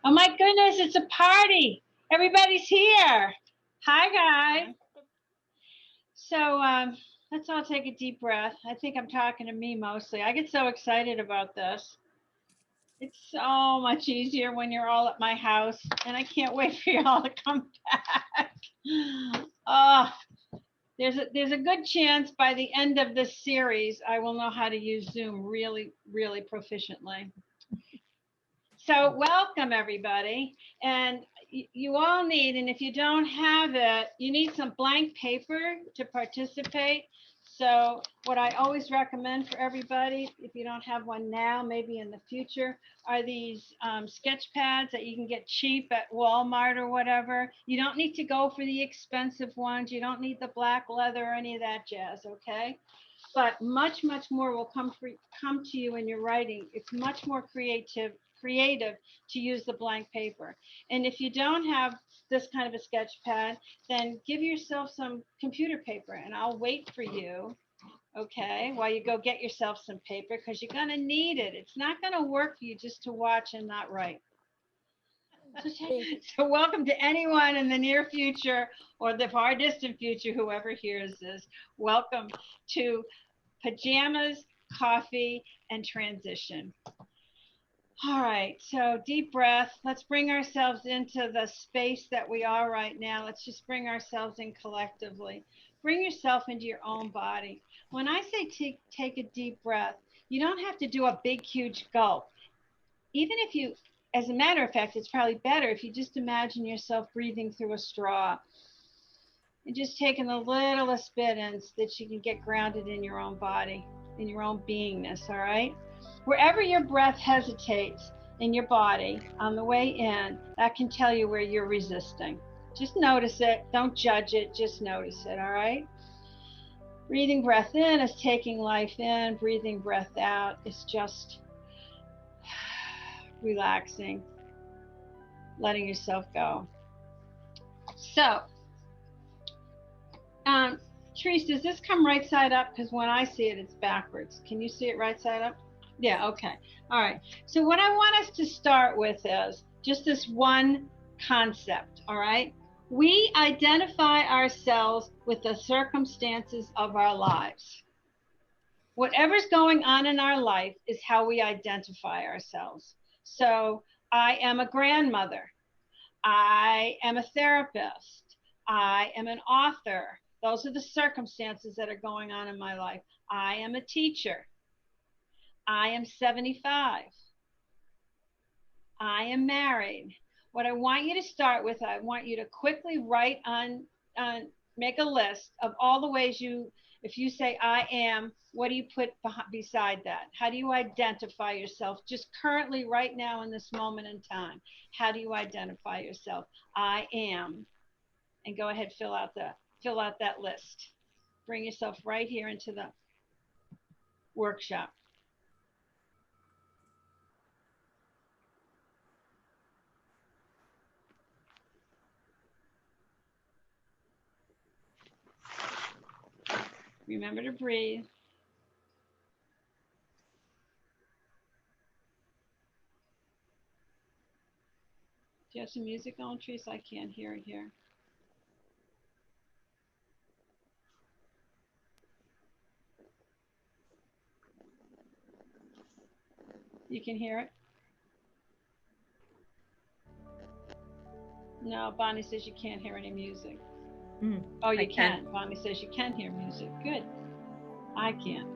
Oh my goodness, it's a party. Everybody's here. Hi, guys. So let's all take a deep breath. I think I'm talking to me mostly. I get so excited about this. It's so much easier when you're all at my house, and I can't wait for you all to come back. Oh, there's a good chance by the end of this series, I will know how to use Zoom really, really proficiently. So welcome everybody, and you all need, and if you don't have it, you need some blank paper to participate. So what I always recommend for everybody, if you don't have one now, maybe in the future, are these sketch pads that you can get cheap at Walmart or whatever. You don't need to go for the expensive ones. You don't need the black leather or any of that jazz, okay? But much more will come to you in your writing. It's much more creative to use the blank paper. And if you don't have this kind of a sketch pad, then give yourself some computer paper, and I'll wait for you, okay, while you go get yourself some paper, because you're going to need it. It's not going to work for you just to watch and not write. So welcome to anyone in the near future or the far distant future, whoever hears this. Welcome to Pajamas, Coffee, and Transition. All right, so deep breath. Let's bring ourselves into the space that we are right now. Let's just bring ourselves in collectively. Bring yourself into your own body. When I say take a deep breath, you don't have to do a big, huge gulp. Even if you, as a matter of fact, it's probably better if you just imagine yourself breathing through a straw and just taking the littlest bit in so that you can get grounded in your own body, in your own beingness, all right? Wherever your breath hesitates in your body on the way in, that can tell you where you're resisting. Just notice it. Don't judge it. Just notice it, all right? Breathing breath in is taking life in. Breathing breath out is just relaxing, letting yourself go. So, Therese, does this come right side up? Because when I see it, it's backwards. Can you see it right side up? Yeah, okay. All right. So what I want us to start with is just this one concept, all right? We identify ourselves with the circumstances of our lives. Whatever's going on in our life is how we identify ourselves. So I am a grandmother. I am a therapist. I am an author. Those are the circumstances that are going on in my life. I am a teacher. I am 75. I am married. What I want you to start with, I want you to quickly write make a list of all the ways if you say I am, what do you put beside that? How do you identify yourself just currently right now in this moment in time? How do you identify yourself? I am. And go ahead, fill out that list. Bring yourself right here into the workshop. Remember to breathe. Do you have some music on, Teresa? I can't hear it here. You can hear it? No, Bonnie says you can't hear any music. Oh, you can. Bonnie says you can hear music. Good. I can't.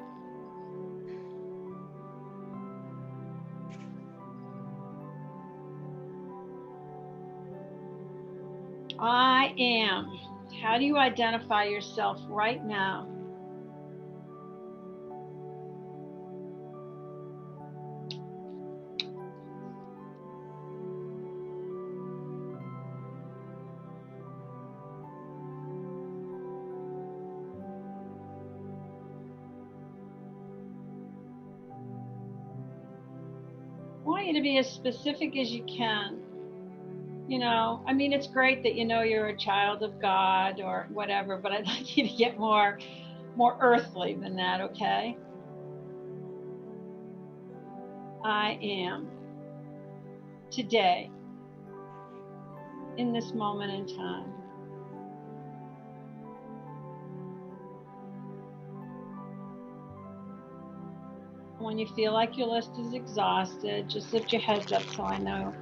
I am. How do you identify yourself right now? I want you to be as specific as you can. You know, I mean, it's great that you know you're a child of God or whatever, but I'd like you to get more earthly than that, okay? I am today in this moment in time. When you feel like your list is exhausted, just lift your heads up so I know.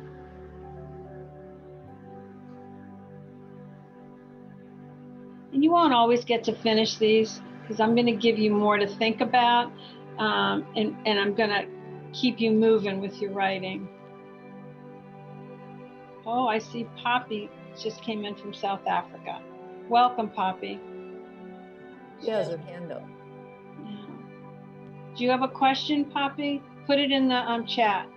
And you won't always get to finish these because I'm going to give you more to think about, and I'm going to keep you moving with your writing. Oh, I see Poppy just came in from South Africa. Welcome, Poppy. She has her hand up. Yeah. Do you have a question, Poppy? Put it in the chat.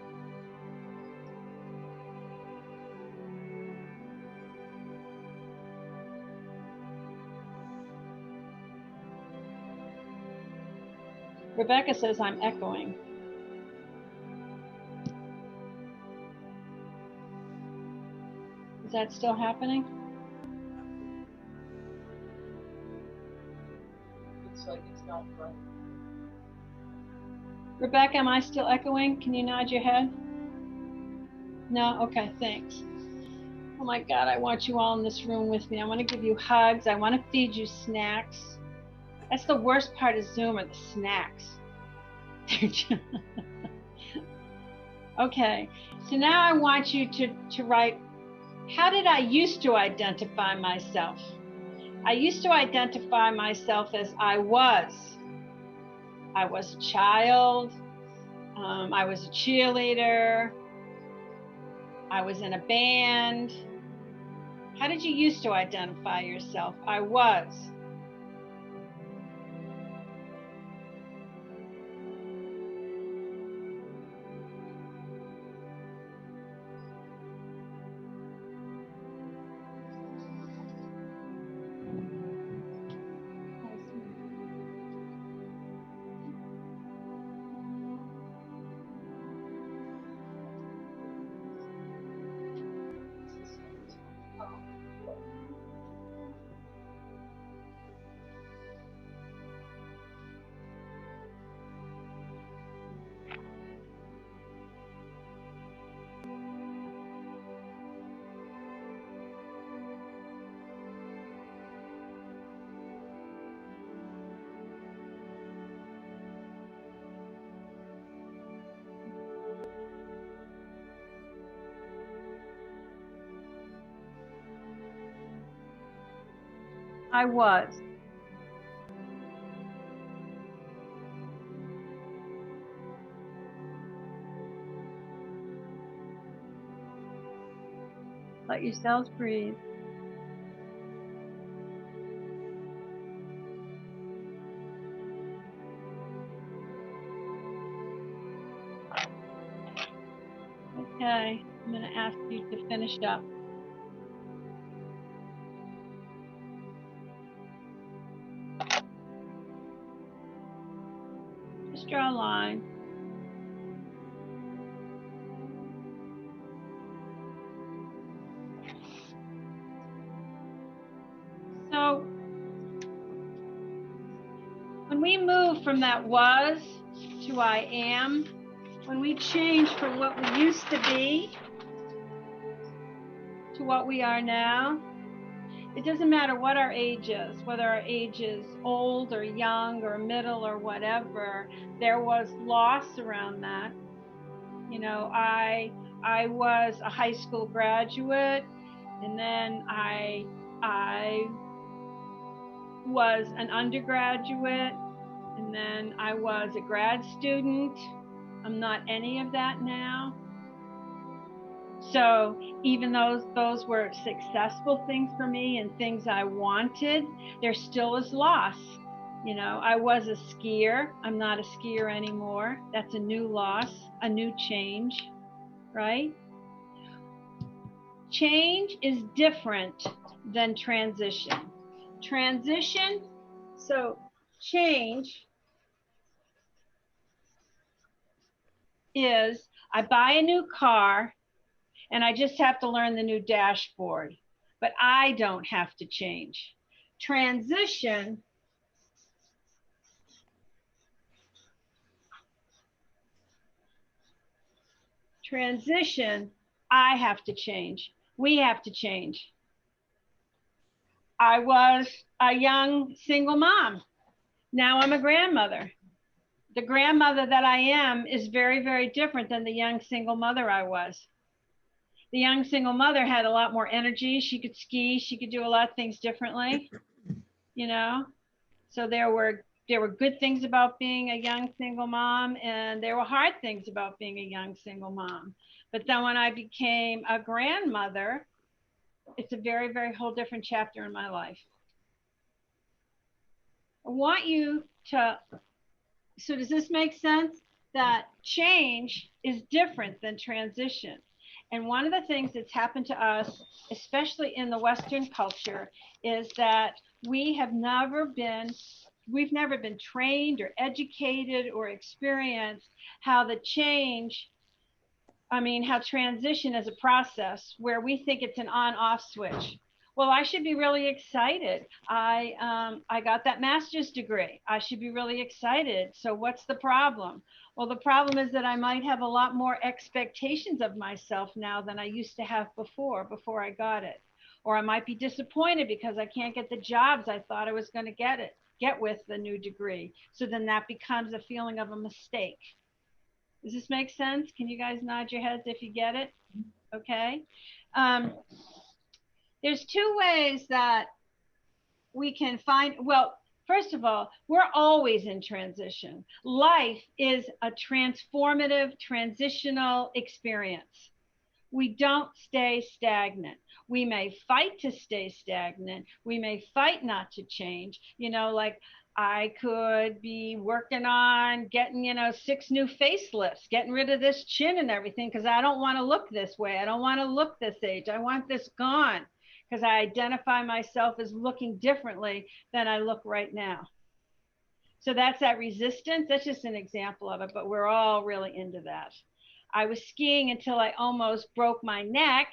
Rebecca says I'm echoing. Is that still happening? Looks like it's not right. Rebecca, am I still echoing? Can you nod your head? No? Okay, thanks. Oh my God, I want you all in this room with me. I want to give you hugs. I want to feed you snacks. That's the worst part of Zoom are the snacks. Okay, so now I want you to write, how did I used to identify myself? I used to identify myself as I was. I was a child. I was a cheerleader. I was in a band. How did you used to identify yourself? I was. I was. Let yourselves breathe. Okay, I'm going to ask you to finish up. Just draw a line. So when we move from that was to I am, when we change from what we used to be to what we are now, it doesn't matter what our age is, whether our age is old or young or middle or whatever, there was loss around that. You know, I was a high school graduate, and then I was an undergraduate, and then I was a grad student. I'm not any of that now. So even though those were successful things for me and things I wanted, there still is loss. You know, I was a skier. I'm not a skier anymore. That's a new loss, a new change, right? Change is different than transition. Transition, so change is I buy a new car and I just have to learn the new dashboard, but I don't have to change. Transition I have to change. We have to change. I was a young single mom. Now I'm a grandmother. The grandmother that I am is very, very different than the young single mother I was. The young single mother had a lot more energy. She could ski. She could do a lot of things differently, you know? So there were good things about being a young single mom, and there were hard things about being a young single mom. But then when I became a grandmother, it's a very, very whole different chapter in my life. I want you to, so does this make sense? That change is different than transition. And one of the things that's happened to us, especially in the Western culture, is that we've never been trained or educated or experienced how how transition is a process where we think it's an on-off switch. Well, I should be really excited. I got that master's degree. I should be really excited. So what's the problem? Well, the problem is that I might have a lot more expectations of myself now than I used to have before I got it. Or I might be disappointed because I can't get the jobs I thought I was going to get with the new degree. So then that becomes a feeling of a mistake. Does this make sense? Can you guys nod your heads if you get it? Okay. There's two ways that we can find, well, first of all, we're always in transition. Life is a transformative, transitional experience. We don't stay stagnant. We may fight to stay stagnant. We may fight not to change. Like I could be working on getting, 6 new facelifts, getting rid of this chin and everything because I don't want to look this way. I don't want to look this age. I want this gone because I identify myself as looking differently than I look right now. So that's that resistance. That's just an example of it, but we're all really into that. I was skiing until I almost broke my neck,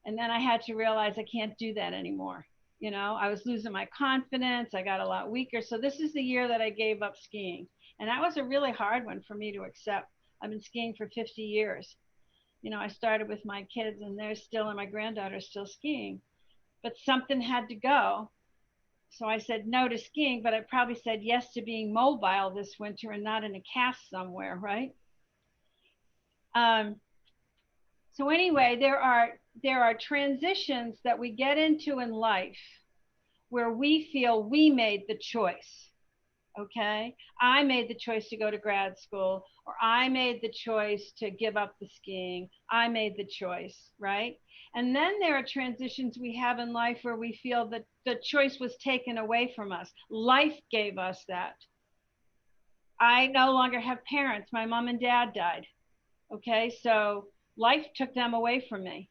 and then I had to realize I can't do that anymore. I was losing my confidence. I got a lot weaker. So this is the year that I gave up skiing. And that was a really hard one for me to accept. I've been skiing for 50 years. I started with my kids and my granddaughter's still skiing. But something had to go. So I said no to skiing, but I probably said yes to being mobile this winter and not in a cast somewhere, right? So anyway, there are transitions that we get into in life where we feel we made the choice. Okay, I made the choice to go to grad school, or I made the choice to give up the skiing. I made the choice, right? And then there are transitions we have in life where we feel that the choice was taken away from us. Life gave us that. I no longer have parents. My mom and dad died. Okay, so life took them away from me.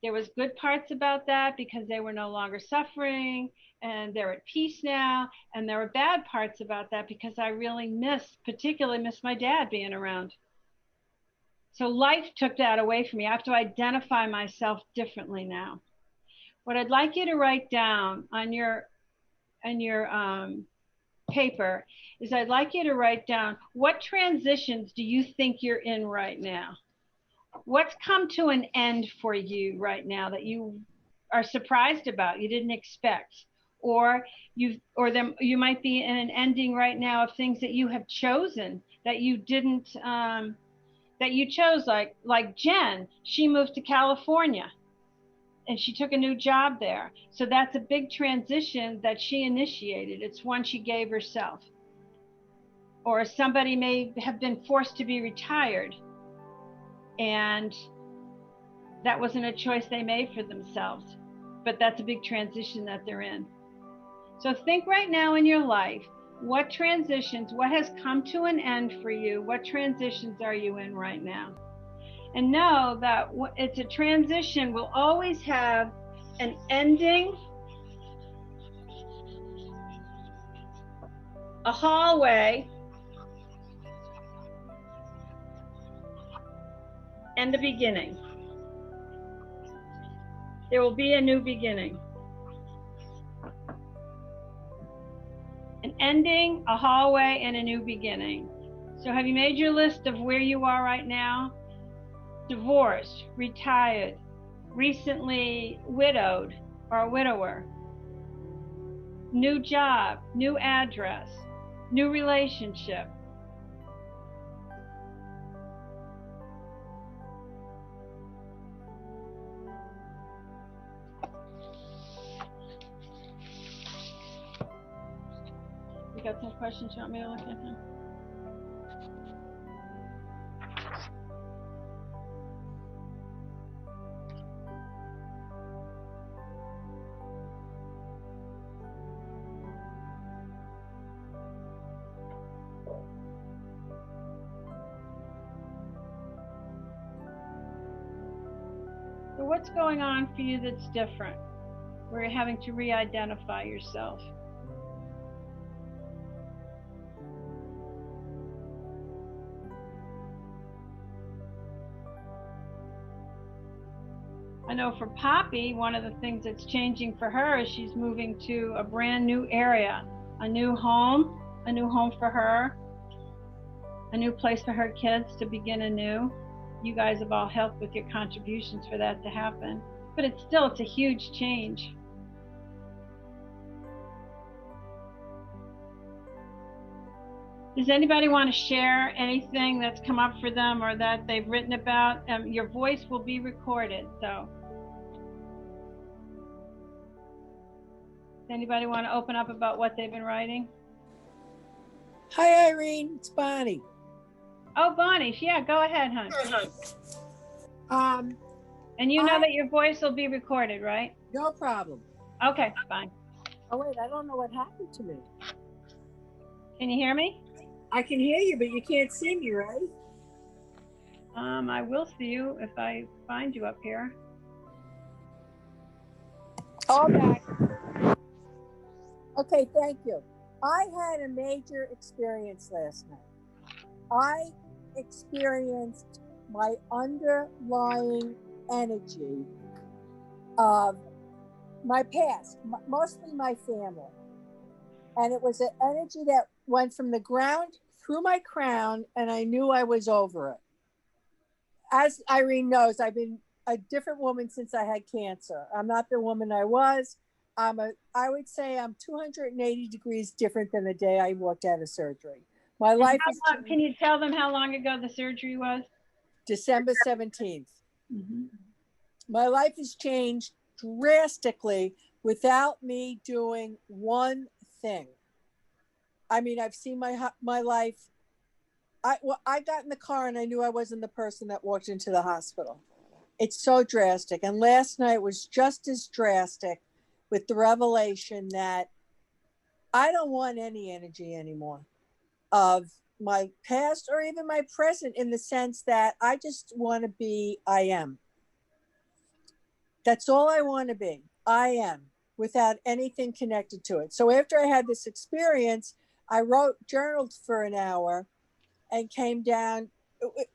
There was good parts about that because they were no longer suffering and they're at peace now. And there were bad parts about that because I really particularly miss my dad being around. So life took that away from me. I have to identify myself differently now. What I'd like you to write down on your paper is I'd like you to write down, what transitions do you think you're in right now? What's come to an end for you right now that you are surprised about, you didn't expect? Or you might be in an ending right now of things that you have chosen that you didn't, that you chose, like Jen, she moved to California and she took a new job there. So that's a big transition that she initiated. It's one she gave herself. Or somebody may have been forced to be retired, and that wasn't a choice they made for themselves, but that's a big transition that they're in. So think right now in your life, what transitions, what has come to an end for you? What transitions are you in right now? And know that it's a transition will always have an ending, a hallway, and a beginning. There will be a new beginning. An ending, a hallway, and a new beginning. So have you made your list of where you are right now? Divorced, retired, recently widowed or a widower, new job, new address, new relationship. You got some questions you want me to look at them? So what's going on for you that's different? Where you're having to re-identify yourself? I know for Poppy, one of the things that's changing for her is she's moving to a brand new area, a new home for her, a new place for her kids to begin anew. You guys have all helped with your contributions for that to happen, but it's a huge change. Does anybody want to share anything that's come up for them or that they've written about? Your voice will be recorded, so. Does anybody want to open up about what they've been writing? Hi, Irene. It's Bonnie. Oh, Bonnie. Yeah, go ahead, hon. And you know that your voice will be recorded, right? No problem. Okay, fine. Oh, wait, I don't know what happened to me. Can you hear me? I can hear you, but you can't see me, right? I will see you if I find you up here. Okay. Okay, thank you. I had a major experience last night. I experienced my underlying energy of my past, mostly my family. And it was an energy that went from the ground through my crown, and I knew I was over it. As Irene knows, I've been a different woman since I had cancer. I'm not the woman I was. I would say I'm 280 degrees different than the day I walked out of surgery. My life is. Can you tell them how long ago the surgery was? December 17th. Mm-hmm. My life has changed drastically without me doing one thing. I mean, I've seen my life. I got in the car and I knew I wasn't the person that walked into the hospital. It's so drastic. And last night was just as drastic, with the revelation that I don't want any energy anymore of my past or even my present, in the sense that I just want to be I am. That's all I want to be. I am, without anything connected to it. So after I had this experience, I journaled for an hour and came down.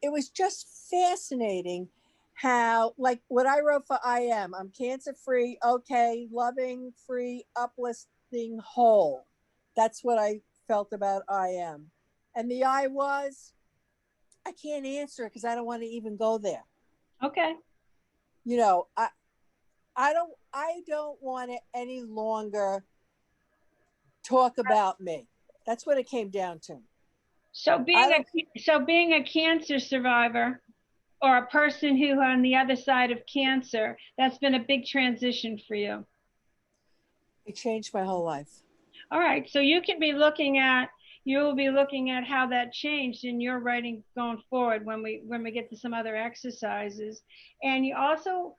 It was just fascinating how, like what I wrote for I am, I'm cancer free, okay, loving, free, uplifting, whole. That's what I felt about I am. And the I can't answer it because I don't want to even go there. Okay. You know, I don't want to any longer talk about me. That's what it came down to. So being a cancer survivor, or a person who on the other side of cancer, that's been a big transition for you. It changed my whole life. All right, so you will be looking at how that changed in your writing going forward when we get to some other exercises. And you also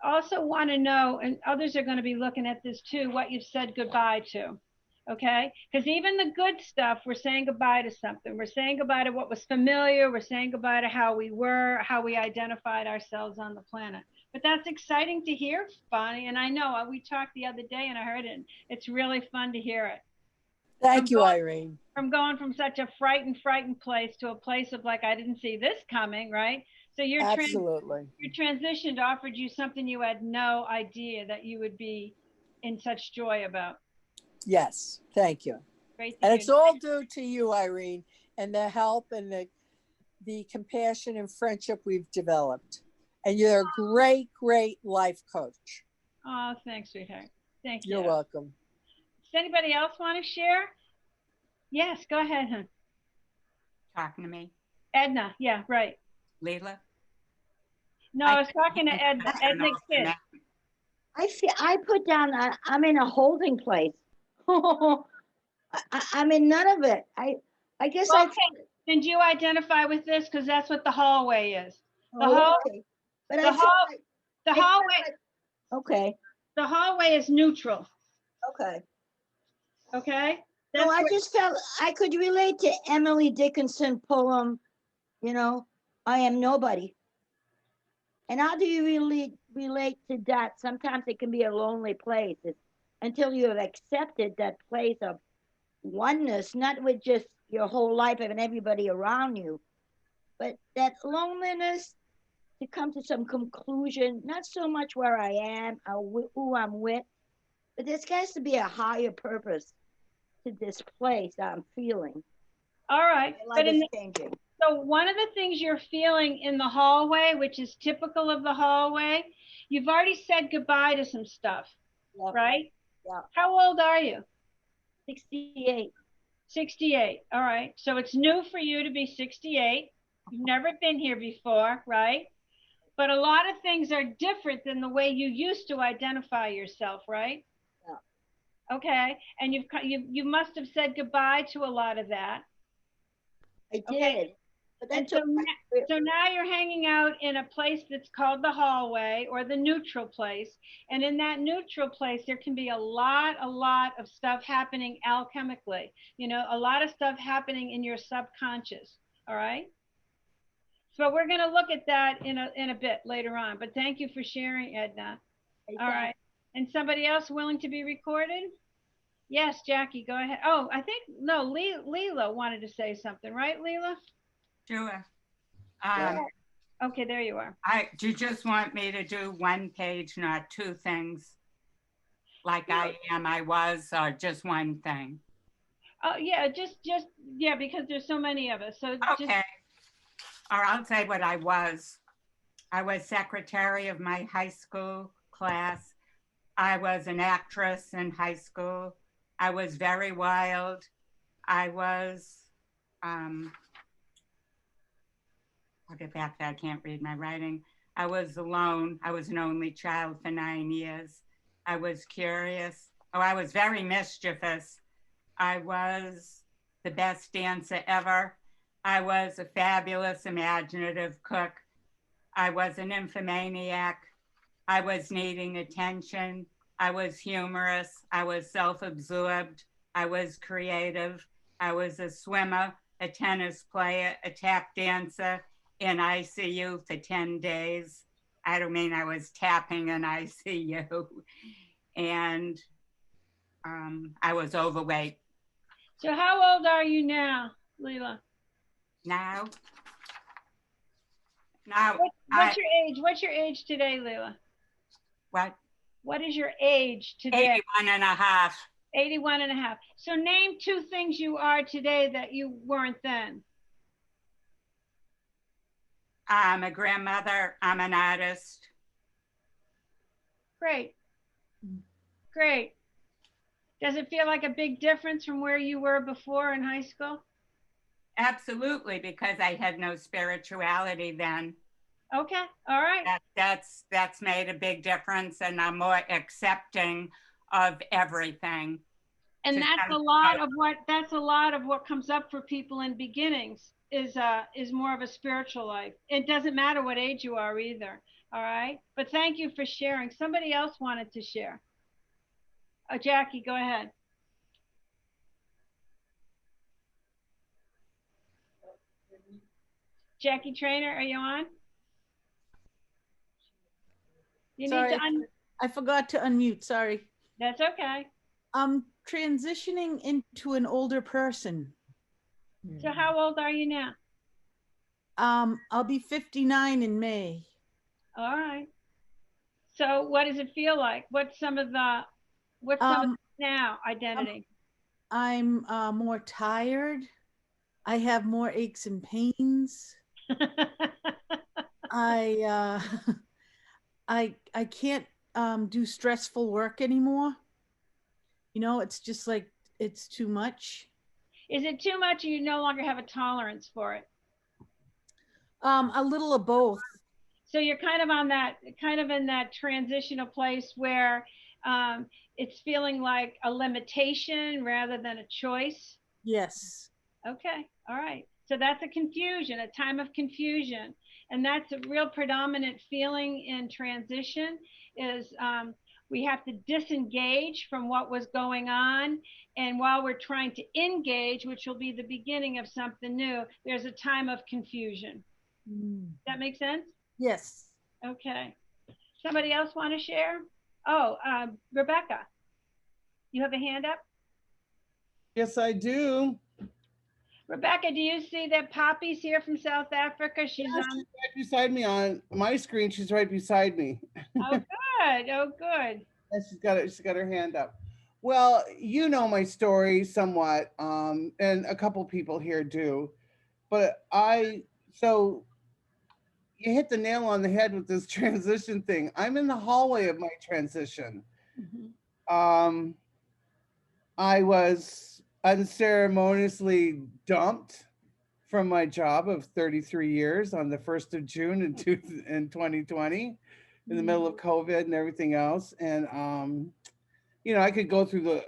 want to know, and others are going to be looking at this too, what you've said goodbye to. Okay, because even the good stuff, we're saying goodbye to something. We're saying goodbye to what was familiar. We're saying goodbye to how we were, how we identified ourselves on the planet. But that's exciting to hear, Bonnie. And I know we talked the other day and I heard it. And it's really fun to hear it. Thank you, Irene. From going from such a frightened place to a place of like, I didn't see this coming, right? So your transition offered you something you had no idea that you would be in such joy about. Yes, thank you. Great. And it's all due to you, Irene, and the help and the compassion and friendship we've developed. and you're a great, great life coach. Oh, thanks, sweetheart. Thank you. You're welcome. Does anybody else want to share? Yes, go ahead, hon. Talking to me? Edna, yeah, right. Leila? No, I was talking to Edna. Edna Kid. I put down, I'm in a holding place. I'm in none of it. I guess Okay. Did you identify with this? Because that's what the hallway is. Okay. But The hallway. Okay. The hallway is neutral. Okay. Okay. No, I just felt I could relate to Emily Dickinson poem, you know, I am nobody. And how do you really relate to that? Sometimes it can be a lonely place until you have accepted that place of oneness, not with just your whole life and everybody around you, but that loneliness to come to some conclusion, not so much where I am or who I'm with, but there has to be a higher purpose to this place I'm feeling. All right. My life is changing. So one of the things you're feeling in the hallway, which is typical of the hallway, you've already said goodbye to some stuff, right? Yeah. How old are you? 68. 68. All right. So it's new for you to be 68. You've never been here before, right? But a lot of things are different than the way you used to identify yourself, right? Yeah. Okay. And you must have said goodbye to a lot of that. I did. Okay. But And so now you're hanging out in a place that's called the hallway or the neutral place. And in that neutral place, there can be a lot of stuff happening alchemically, you know, a lot of stuff happening in your subconscious. All right. So we're going to look at that in a bit later on. But thank you for sharing, Edna. All right. And somebody else willing to be recorded? Yes, Jackie, go ahead. Oh, I think, no, Leila wanted to say something, right, Leila? Sure. Okay, there you are. Do you just want me to do one page, not two things? Like I was, or just one thing? Oh, yeah, just, yeah, because there's so many of us. So okay. Or I'll say what I was. I was secretary of my high school class. I was an actress in high school. I was very wild. I was, I'll get back to that. I can't read my writing. I was alone. I was an only child for 9 years. I was curious. Oh, I was very mischievous. I was the best dancer ever. I was a fabulous imaginative cook. I was an nymphomaniac. I was needing attention. I was humorous. I was self-absorbed. I was creative. I was a swimmer, a tennis player, a tap dancer in ICU for 10 days. I don't mean I was tapping in ICU. And I was overweight. So how old are you now, Leila? Now? What's your age? What's your age today, Leila? What? What is your age today? 81 and a half. 81 and a half. So name two things you are today that you weren't then. I'm a grandmother. I'm an artist. Great. Great. Does it feel like a big difference from where you were before in high school? Absolutely, because I had no spirituality then. Okay, all right. That's made a big difference, and I'm more accepting of everything. And that's a lot of what comes up for people in beginnings is more of a spiritual life. It doesn't matter what age you are either. All right. But thank you for sharing. Somebody else wanted to share. Jackie, go ahead. Jackie Trainer, are you on? You Sorry, need to I forgot to unmute. Sorry. That's okay. I'm transitioning into an older person. So how old are you now? I'll be 59 in May. All right. So what does it feel like? What's some of the now identity? I'm more tired. I have more aches and pains. I I can't do stressful work anymore. You know, it's just like it's too much. Is it too much or you no longer have a tolerance for it? A little of both. So you're kind of on that, kind of in that transitional place where it's feeling like a limitation rather than a choice. Yes. Okay, all right. So that's a confusion, a time of confusion. And that's a real predominant feeling in transition is we have to disengage from what was going on. And while we're trying to engage, which will be the beginning of something new, there's a time of confusion. Does that make sense? Yes. Okay. Somebody else want to share? Oh, Rebecca, you have a hand up? Yes, I do. Rebecca, do you see that Poppy's here from South Africa? She's Yeah, on. she's right beside me on my screen. She's right beside me. Oh, good. Oh, good. And she's got her hand up. Well, you know my story somewhat, and a couple people here do. But so you hit the nail on the head with this transition thing. I'm in the hallway of my transition. Mm-hmm. I was unceremoniously dumped from my job of 33 years on the 1st of June in 2020, in the middle of COVID and everything else. And, you know, I could go through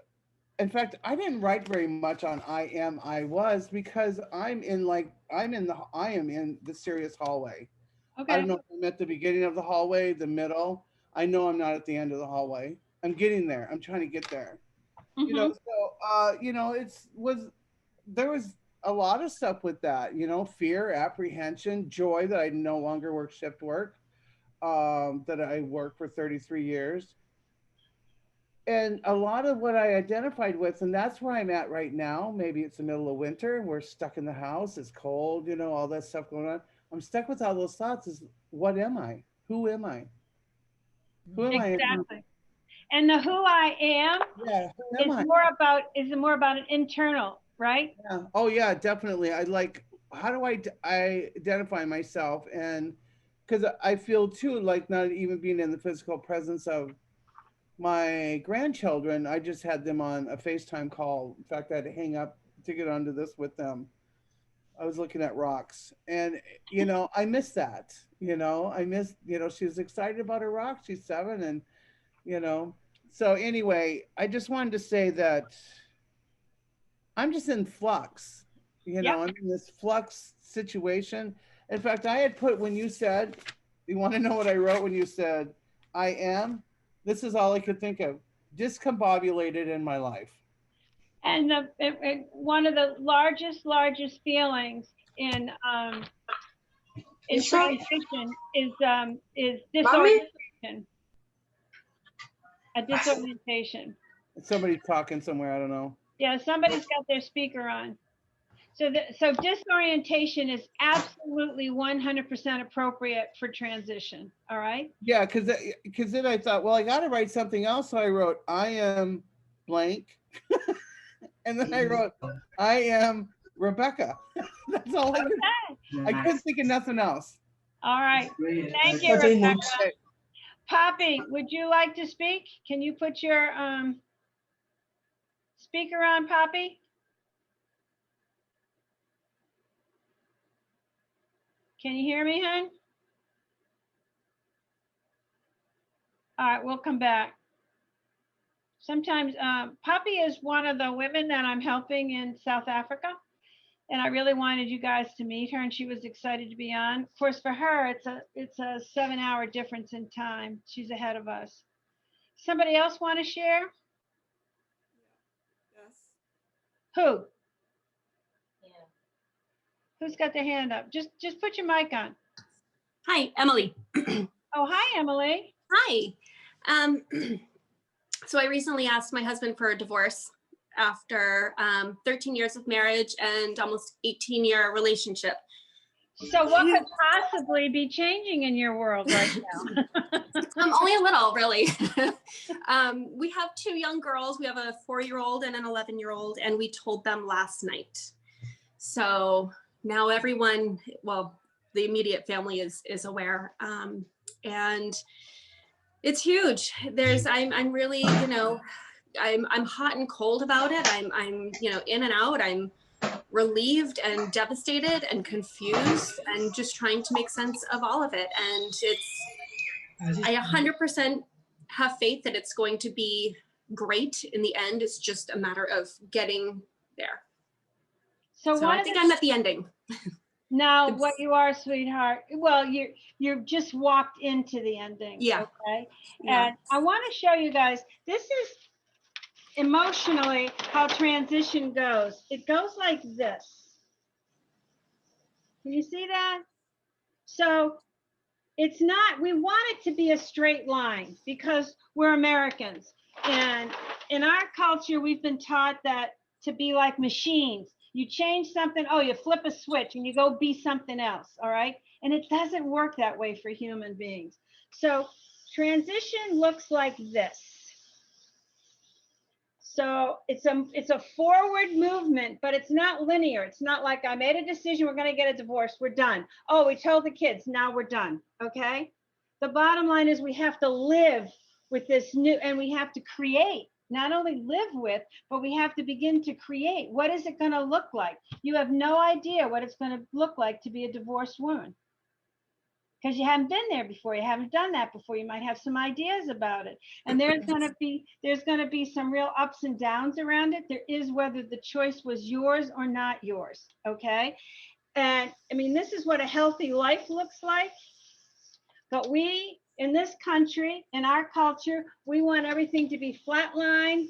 in fact, I didn't write very much on I was because I am in the serious hallway. Okay. I don't know if I'm at the beginning of the hallway, the middle. I know I'm not at the end of the hallway. I'm getting there. I'm trying to get there. Mm-hmm. You know, so, you know, there was a lot of stuff with that, you know, fear, apprehension, joy that I no longer work shift work, that I worked for 33 years. And a lot of what I identified with, and that's where I'm at right now. Maybe it's the middle of winter, we're stuck in the house, it's cold, you know, all that stuff going on. I'm stuck with all those thoughts is what am I? Who am I? Who am I? Exactly. And the who I am, Yeah, who am I? Is more about an internal, right? Yeah. Oh yeah, definitely. How do I identify myself? And because I feel too like not even being in the physical presence of my grandchildren, I just had them on a FaceTime call. In fact, I had to hang up to get onto this with them. I was looking at rocks, and you know, I miss that. You know, she was excited about her rock. She's 7, and you know, so anyway, I just wanted to say that I'm just in flux. You know, Yep. I'm in this flux situation. In fact, I had put when you said, you want to know what I wrote when you said, I am, this is all I could think of, discombobulated in my life. And one of the largest feelings in transition is disorientation. A disorientation. Somebody's talking somewhere, I don't know. Yeah, somebody's got their speaker on. So disorientation is absolutely 100% appropriate for transition. All right. Yeah, because then I thought, well, I got to write something else. So I wrote, I am blank. And then I wrote, I am Rebecca. That's all I could. I couldn't think of nothing else. All right. Thank you, Rebecca. Poppy, would you like to speak? Can you put your speaker on, Poppy? Can you hear me, hon? All right, we'll come back. Sometimes Poppy is one of the women that I'm helping in South Africa. And I really wanted you guys to meet her, and she was excited to be on. Of course, for her, it's a 7-hour difference in time. She's ahead of us. Somebody else want to share? Yes. Who? Yeah. Who's got their hand up? Just put your mic on. Hi, Emily. Oh, hi, Emily. Hi. So I recently asked my husband for a divorce after 13 years of marriage and almost 18-year relationship. So what could possibly be changing in your world right now? Only a little, really. We have 2 young girls. We have a 4-year-old and an 11-year-old, and we told them last night. So now everyone, well, the immediate family is aware. And it's huge. I'm really, I'm hot and cold about it. I'm in and out. I'm relieved and devastated and confused and just trying to make sense of all of it. And I 100% have faith that it's going to be great in the end. It's just a matter of getting there. So I think I'm at the ending. Now, what you are, sweetheart, well, you've just walked into the ending. Yeah. Okay. Yeah. And I want to show you guys, this is emotionally how transition goes. It goes like this. Can you see that? So it's not, we want it to be a straight line because we're Americans. And in our culture, we've been taught that to be like machines. You change something, oh, you flip a switch and you go be something else, all right? And it doesn't work that way for human beings. So transition looks like this. So it's a forward movement, but it's not linear. It's not like I made a decision, we're going to get a divorce, we're done. Oh, we told the kids, now we're done, okay? The bottom line is we have to live with this new, and we have to create, not only live with, but we have to begin to create. What is it going to look like? You have no idea what it's going to look like to be a divorced woman, because you haven't been there before. You haven't done that before. You might have some ideas about it. And there's going to be some real ups and downs around it. There is whether the choice was yours or not yours. Okay. And I mean, this is what a healthy life looks like. But we, in this country, in our culture, we want everything to be flatline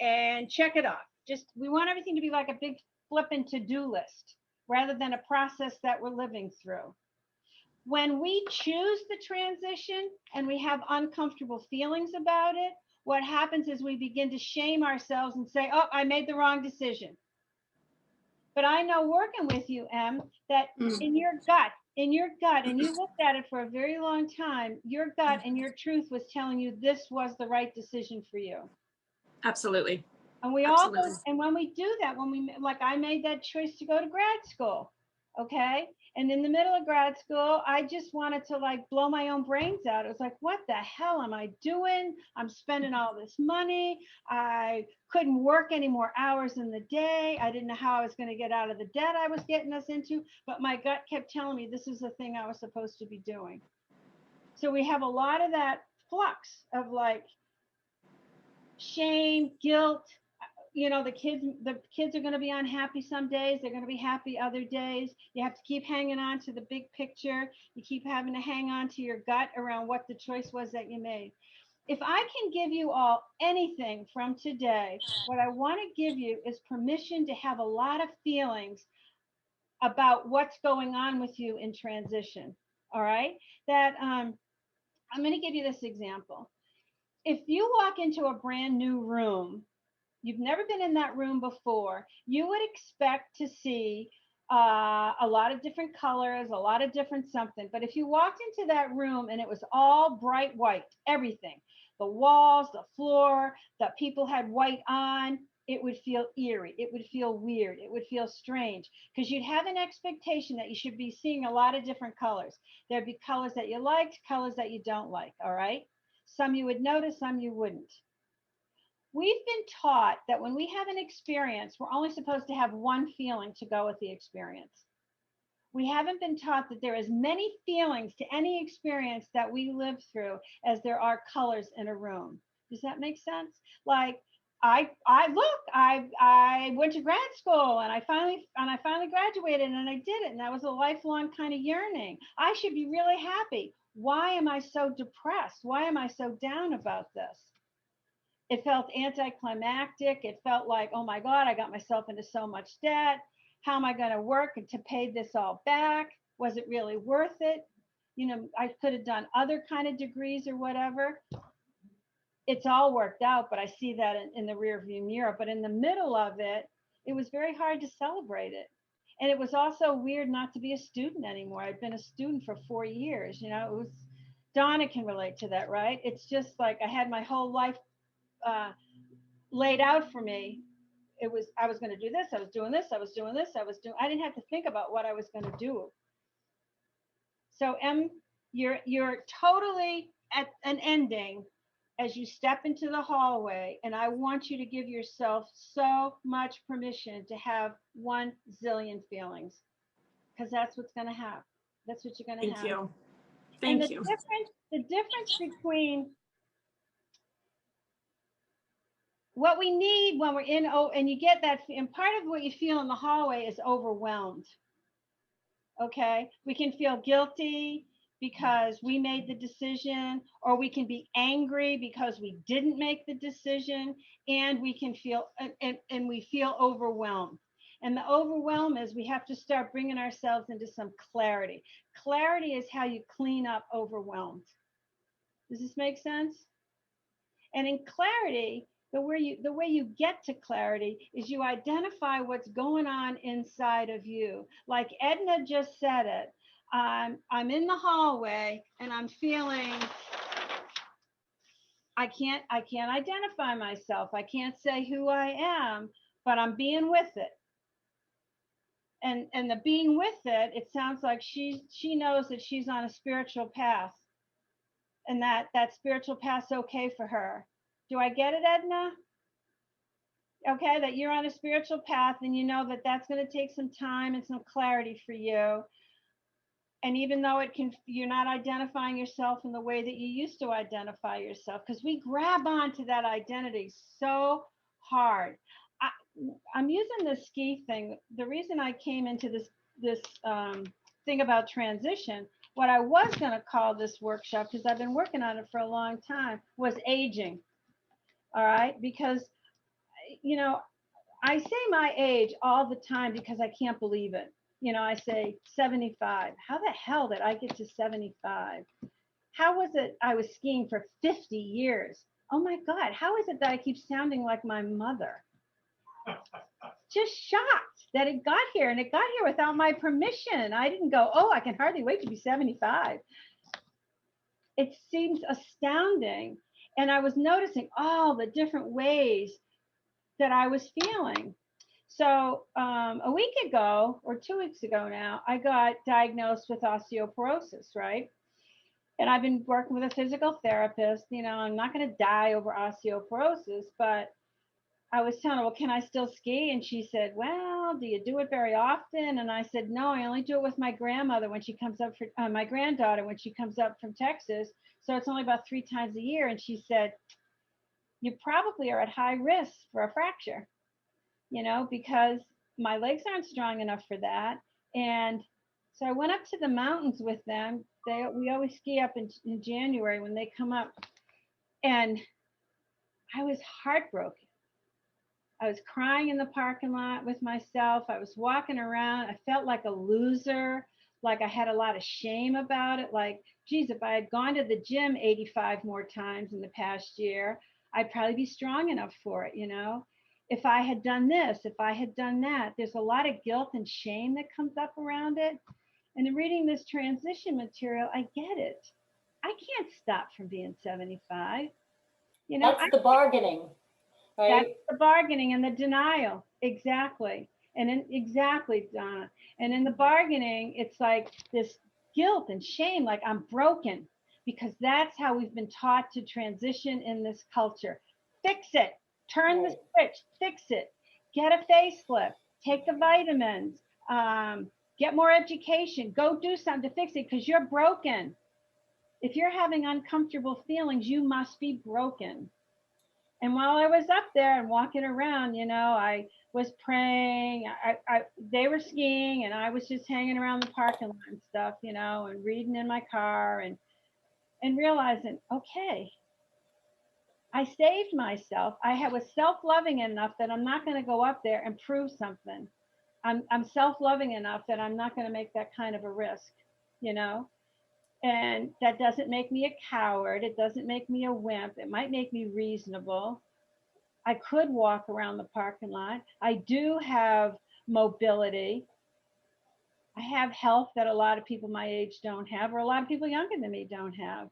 and check it off. We want everything to be like a big flipping to-do list rather than a process that we're living through. When we choose the transition and we have uncomfortable feelings about it, what happens is we begin to shame ourselves and say, oh, I made the wrong decision. But I know working with you, Em, that in your gut, and you looked at it for a very long time, your gut and your truth was telling you this was the right decision for you. Absolutely. And we all go, and when we do that, like I made that choice to go to grad school, okay? And in the middle of grad school, I just wanted to like blow my own brains out. It was like, what the hell am I doing? I'm spending all this money. I couldn't work any more hours in the day. I didn't know how I was going to get out of the debt I was getting us into, but my gut kept telling me this is the thing I was supposed to be doing. So we have a lot of that flux of like shame, guilt. You know, the kids are going to be unhappy some days. They're going to be happy other days. You have to keep hanging on to the big picture. You keep having to hang on to your gut around what the choice was that you made. If I can give you all anything from today, what I want to give you is permission to have a lot of feelings about what's going on with you in transition. All right. That I'm going to give you this example. If you walk into a brand new room, you've never been in that room before, you would expect to see a lot of different colors, a lot of different something. But if you walked into that room and it was all bright white, everything, the walls, the floor, the people had white on, it would feel eerie. It would feel weird. It would feel strange because you'd have an expectation that you should be seeing a lot of different colors. There'd be colors that you liked, colors that you don't like. All right. Some you would notice, some you wouldn't. We've been taught that when we have an experience, we're only supposed to have one feeling to go with the experience. We haven't been taught that there is many feelings to any experience that we live through as there are colors in a room. Does that make sense? Like I went to grad school and I finally graduated and I did it, and that was a lifelong kind of yearning. I should be really happy. Why am I so depressed? Why am I so down about this? It felt anticlimactic. It felt like, oh my God, I got myself into so much debt. How am I going to work to pay this all back? Was it really worth it? You know, I could have done other kind of degrees or whatever. It's all worked out, but I see that in the rear view mirror. But in the middle of it, it was very hard to celebrate it. And it was also weird not to be a student anymore. I'd been a student for 4 years. You know, it was, Donna can relate to that, right? It's just like I had my whole life laid out for me. I was going to do this. I was doing this. I didn't have to think about what I was going to do. So you're totally at an ending as you step into the hallway, and I want you to give yourself so much permission to have 1 zillion feelings, because that's what's going to happen. That's what you're going to Thank have. you. And Thank you. the difference between what we need when we're in, oh, and you get that, and part of what you feel in the hallway is overwhelmed. Okay, we can feel guilty because we made the decision, or we can be angry because we didn't make the decision, and we can feel and we feel overwhelmed. And the overwhelm is we have to start bringing ourselves into some clarity. Clarity is how you clean up overwhelmed. Does this make sense? And in clarity, the way you get to clarity is you identify what's going on inside of you. Like Edna just said it. I'm in the hallway and I'm feeling I can't identify myself. I can't say who I am, but I'm being with it. And the being with it, it sounds like she knows that she's on a spiritual path, and that spiritual path's okay for her. Do I get it, Edna? Okay, that you're on a spiritual path, and you know that that's going to take some time and some clarity for you. And even though you're not identifying yourself in the way that you used to identify yourself, because we grab onto that identity so hard. I'm using the ski thing. The reason I came into this thing about transition, what I was going to call this workshop, because I've been working on it for a long time, was aging. All right, because I say my age all the time because I can't believe it. I say 75. How the hell did I get to 75? How was it I was skiing for 50 years? Oh my God, how is it that I keep sounding like my mother? Just shocked that it got here, and it got here without my permission. I didn't go, oh, I can hardly wait to be 75. It seems astounding. And I was noticing all the different ways that I was feeling. So a week ago or 2 weeks ago now, I got diagnosed with osteoporosis, right? And I've been working with a physical therapist. I'm not going to die over osteoporosis, but I was telling her, well, can I still ski? And she said, well, do you do it very often? And I said, no, I only do it with my grandmother when she comes up for my granddaughter when she comes up from Texas. So it's only about 3 times a year. And she said, you probably are at high risk for a fracture, because my legs aren't strong enough for that. And so I went up to the mountains with them. We always ski up in January when they come up. And I was heartbroken. I was crying in the parking lot with myself. I was walking around. I felt like a loser, like I had a lot of shame about it. Like, geez, if I had gone to the gym 85 more times in the past year, I'd probably be strong enough for it, If I had done this, if I had done that, there's a lot of guilt and shame that comes up around it. And in reading this transition material, I get it. I can't stop from being 75. That's the bargaining, That's right? the bargaining and the denial. Exactly. Exactly, Donna. And in the bargaining, it's like this guilt and shame, like I'm broken, because that's how we've been taught to transition in this culture. Fix it. Turn the switch. Fix it. Get a facelift. Take the vitamins. Get more education. Go do something to fix it because you're broken. If you're having uncomfortable feelings, you must be broken. And while I was up there and walking around, I was praying. They were skiing, and I was just hanging around the parking lot and stuff, and reading in my car and realizing, okay, I saved myself. I was self-loving enough that I'm not going to go up there and prove something. I'm self-loving enough that I'm not going to make that kind of a risk, And that doesn't make me a coward. It doesn't make me a wimp. It might make me reasonable. I could walk around the parking lot. I do have mobility. I have health that a lot of people my age don't have, or a lot of people younger than me don't have.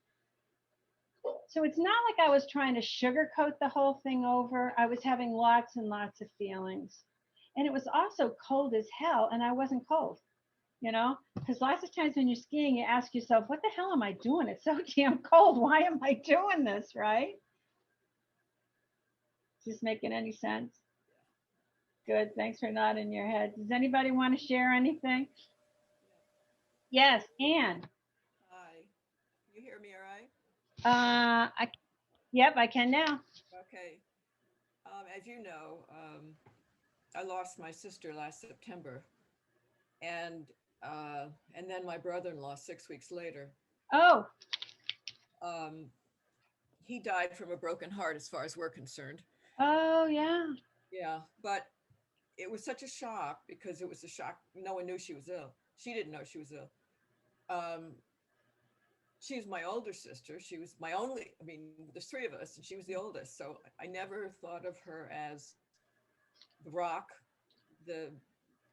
So it's not like I was trying to sugarcoat the whole thing over. I was having lots and lots of feelings. And it was also cold as hell, and I wasn't cold. you know, because lots of times when you're skiing, you ask yourself, what the hell am I doing? It's so damn cold. Why am I doing this, right? Is this making any sense? Good. Thanks for nodding your head. Does anybody want to share anything? Yes, Anne. Hi. You hear me all right? Yep, I can now. Okay. As you know, I lost my sister last September, and then my brother-in-law 6 weeks later. Oh. He died from a broken heart, as far as we're concerned. Oh, yeah. Yeah, but it was such a shock because it was a shock. No one knew she was ill. She didn't know she was ill. She's my older sister. She was my only, I mean, there's three of us and she was the oldest. So I never thought of her as the rock, the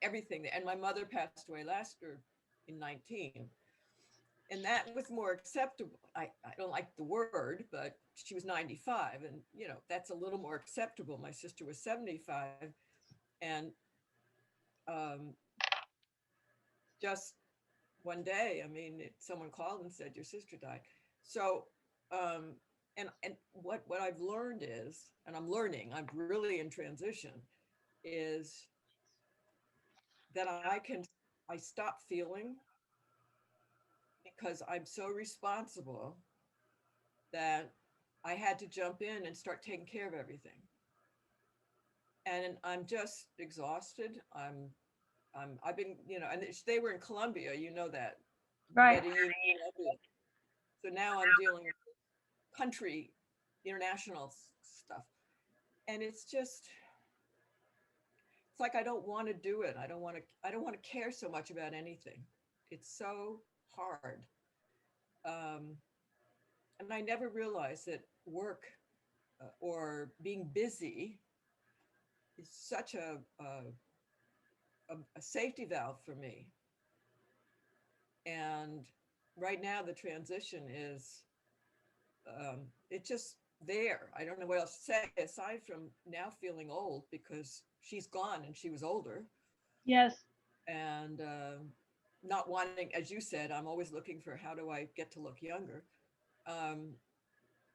everything. And my mother passed away last year in 19. And that was more acceptable. I don't like the word, but she was 95. And, you know, that's a little more acceptable. My sister was 75. And just one day, I mean, someone called and said, your sister died. So, and what I've learned is, and I'm really in transition, is that I stop feeling because I'm so responsible that I had to jump in and start taking care of everything. And I'm just exhausted. I've been, you know, and they were in Colombia, you know that. Right. So now I'm dealing with country, international stuff. And it's like I don't want to do it. I don't want to care so much about anything. It's so hard. And I never realized that work or being busy is such a safety valve for me. And right now the transition is, it's just there. I don't know what else to say aside from now feeling old because she's gone and she was older. Yes. And not wanting, as you said, I'm always looking for how do I get to look younger,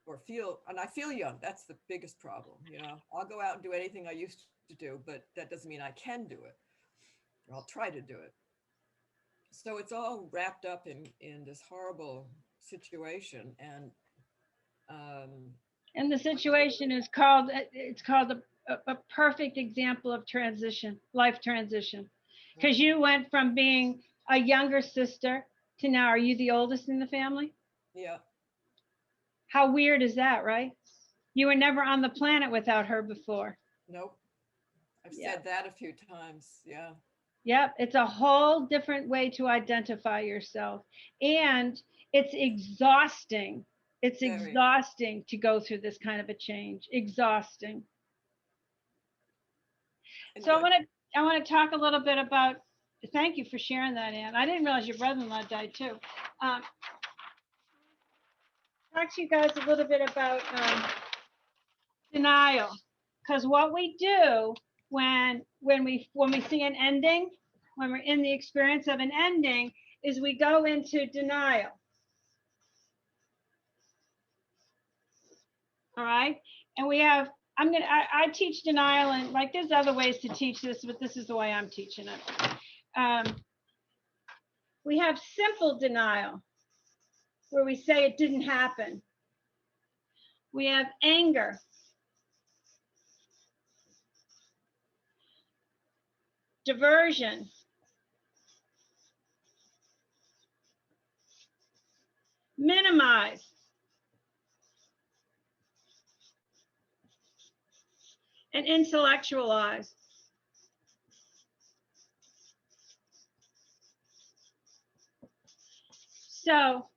or feel, and I feel young. That's the biggest problem. You know, I'll go out and do anything I used to do, but that doesn't mean I can do it. Or I'll try to do it. So it's all wrapped up in this horrible situation, and the situation is called, it's called a perfect example of transition, life transition, because you went from being a younger sister to now, are you the oldest in the family? Yeah. How weird is that, right? You were never on the planet without her before. Nope. I've said that a few times. Yeah. Yep. It's a whole different way to identify yourself. And it's exhausting. It's exhausting to go through this kind of a change. Exhausting. So I want to talk a little bit about, thank you for sharing that, Ann. I didn't realize your brother-in-law died too. Talk to you guys a little bit about denial, because what we do when we see an ending, when we're in the experience of an ending, is we go into denial. All right, and we have, I teach denial, and like there's other ways to teach this, but this is the way I'm teaching it. We have simple denial, where we say it didn't happen. We have anger. Diversion. Minimize. And intellectualize. So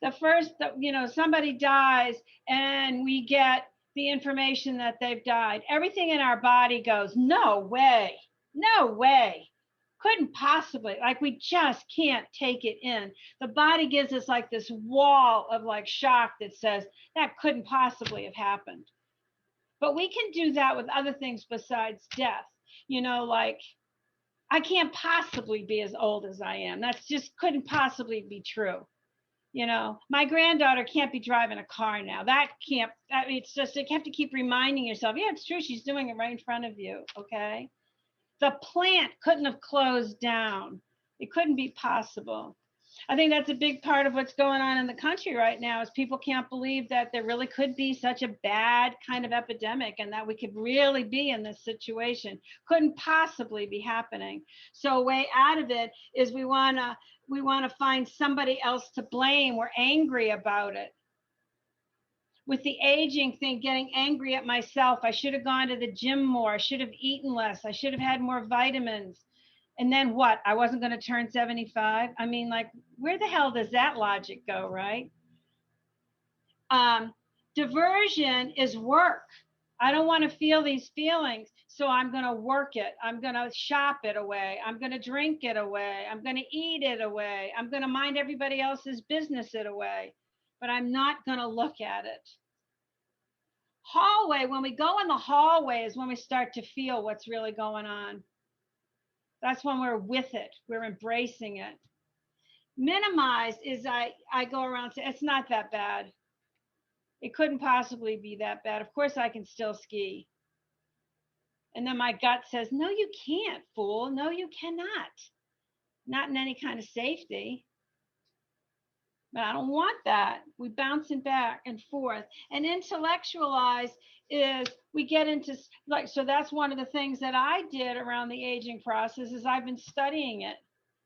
the first, you know, somebody dies and we get the information that they've died. Everything in our body goes, no way, no way. Couldn't possibly, like we just can't take it in. The body gives us like this wall of like shock that says that couldn't possibly have happened. But we can do that with other things besides death. You know, like I can't possibly be as old as I am. That's just couldn't possibly be true. You know, my granddaughter can't be driving a car now. That can't, I mean, it's just, you have to keep reminding yourself, yeah, it's true. She's doing it right in front of you. Okay. The plant couldn't have closed down. It couldn't be possible. I think that's a big part of what's going on in the country right now is people can't believe that there really could be such a bad kind of epidemic and that we could really be in this situation. Couldn't possibly be happening. So a way out of it is we want to find somebody else to blame. We're angry about it. With the aging thing, getting angry at myself. I should have gone to the gym more. I should have eaten less. I should have had more vitamins. And then what? I wasn't going to turn 75. I mean, like, where the hell does that logic go, right? Diversion is work. I don't want to feel these feelings, so I'm going to work it. I'm going to shop it away. I'm going to drink it away. I'm going to eat it away. I'm going to mind everybody else's business it away, but I'm not going to look at it. Hallway, when we go in the hallway is when we start to feel what's really going on. That's when we're with it. We're embracing it. Minimize is I go around and say, it's not that bad. It couldn't possibly be that bad. Of course I can still ski. And then my gut says, no, you can't, fool. No, you cannot. Not in any kind of safety. But I don't want that. We bouncing back and forth. And intellectualize is we get into, like, so that's one of the things that I did around the aging process is I've been studying it.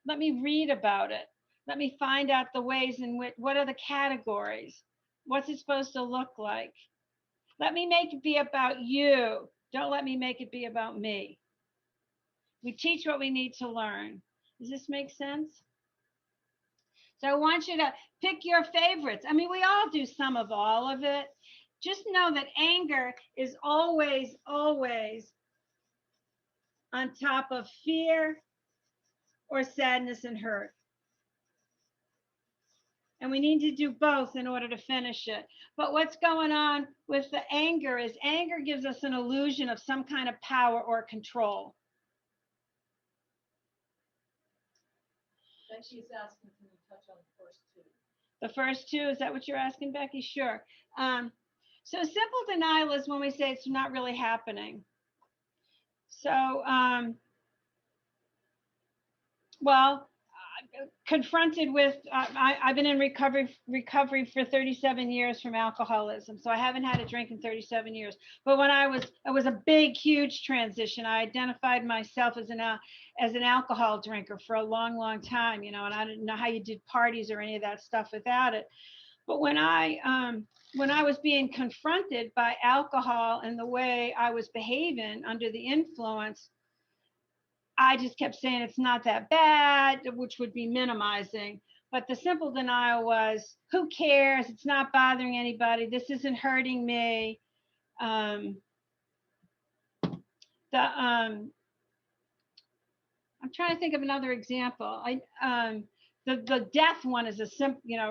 Let me read about it. Let me find out the ways in which, what are the categories? What's it supposed to look like? Let me make it be about you. Don't let me make it be about me. We teach what we need to learn. Does this make sense? So I want you to pick your favorites. I mean, we all do some of all of it. Just know that anger is always, always on top of fear or sadness and hurt. And we need to do both in order to finish it. But what's going on with the anger is anger gives us an illusion of some kind of power or control. Then she's asking, can you touch on the first two? The first two, is that what you're asking, Becky? Sure. So simple denial is when we say it's not really happening. So, confronted with, I've been in recovery for 37 years from alcoholism. So I haven't had a drink in 37 years. But when it was a big, huge transition. I identified myself as an alcohol drinker for a long, long time, you know, and I didn't know how you did parties or any of that stuff without it. But when I was being confronted by alcohol and the way I was behaving under the influence, I just kept saying it's not that bad, which would be minimizing. But the simple denial was, who cares? It's not bothering anybody. This isn't hurting me. I'm trying to think of another example. The death one is a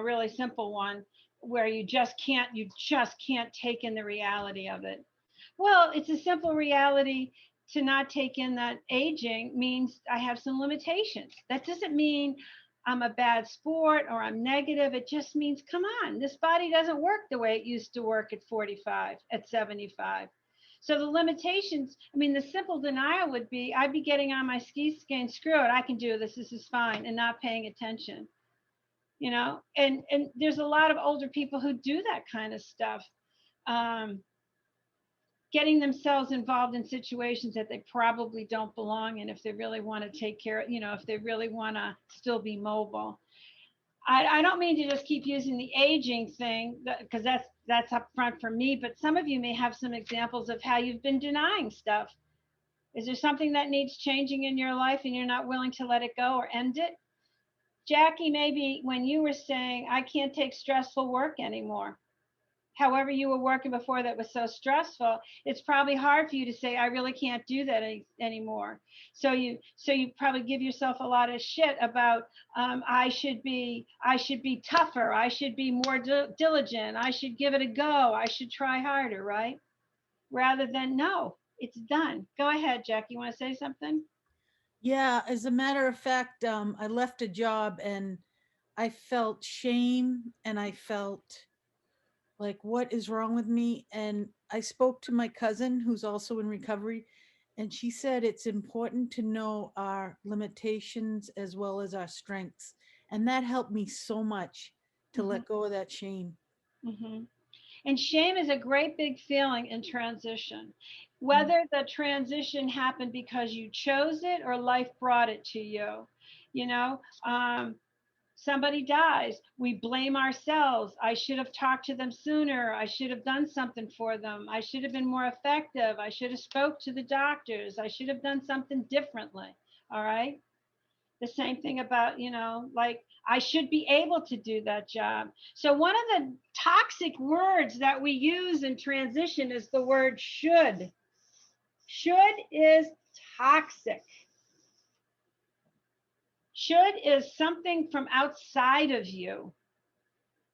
really simple one where you just can't take in the reality of it. Well, it's a simple reality to not take in that aging means I have some limitations. That doesn't mean I'm a bad sport or I'm negative. It just means, come on, this body doesn't work the way it used to work at 45, at 75. So the limitations, I mean, the simple denial would be, I'd be getting on my ski skin, screw it, I can do this is fine, and not paying attention. You know, and there's a lot of older people who do that kind of stuff. Getting themselves involved in situations that they probably don't belong in if they really want to take care of, you know, if they really want to still be mobile. I don't mean to just keep using the aging thing because that's up front for me, but some of you may have some examples of how you've been denying stuff. Is there something that needs changing in your life and you're not willing to let it go or end it? Jackie, maybe when you were saying, I can't take stressful work anymore. However you were working before that was so stressful, it's probably hard for you to say, I really can't do that anymore. So you probably give yourself a lot of shit about, I should be tougher. I should be more diligent. I should give it a go. I should try harder, right? Rather than, no, it's done. Go ahead, Jack. You want to say something? Yeah, as a matter of fact, I left a job and I felt shame and I felt like, what is wrong with me? And I spoke to my cousin who's also in recovery, and she said it's important to know our limitations as well as our strengths. And that helped me so much to let go of that shame. Mm-hmm. And shame is a great big feeling in transition. Whether the transition happened because you chose it or life brought it to you, you know, somebody dies, we blame ourselves. I should have talked to them sooner. I should have done something for them. I should have been more effective. I should have spoke to the doctors. I should have done something differently. All right. The same thing about, like, I should be able to do that job. So one of the toxic words that we use in transition is the word should. Should is toxic. Should is something from outside of you.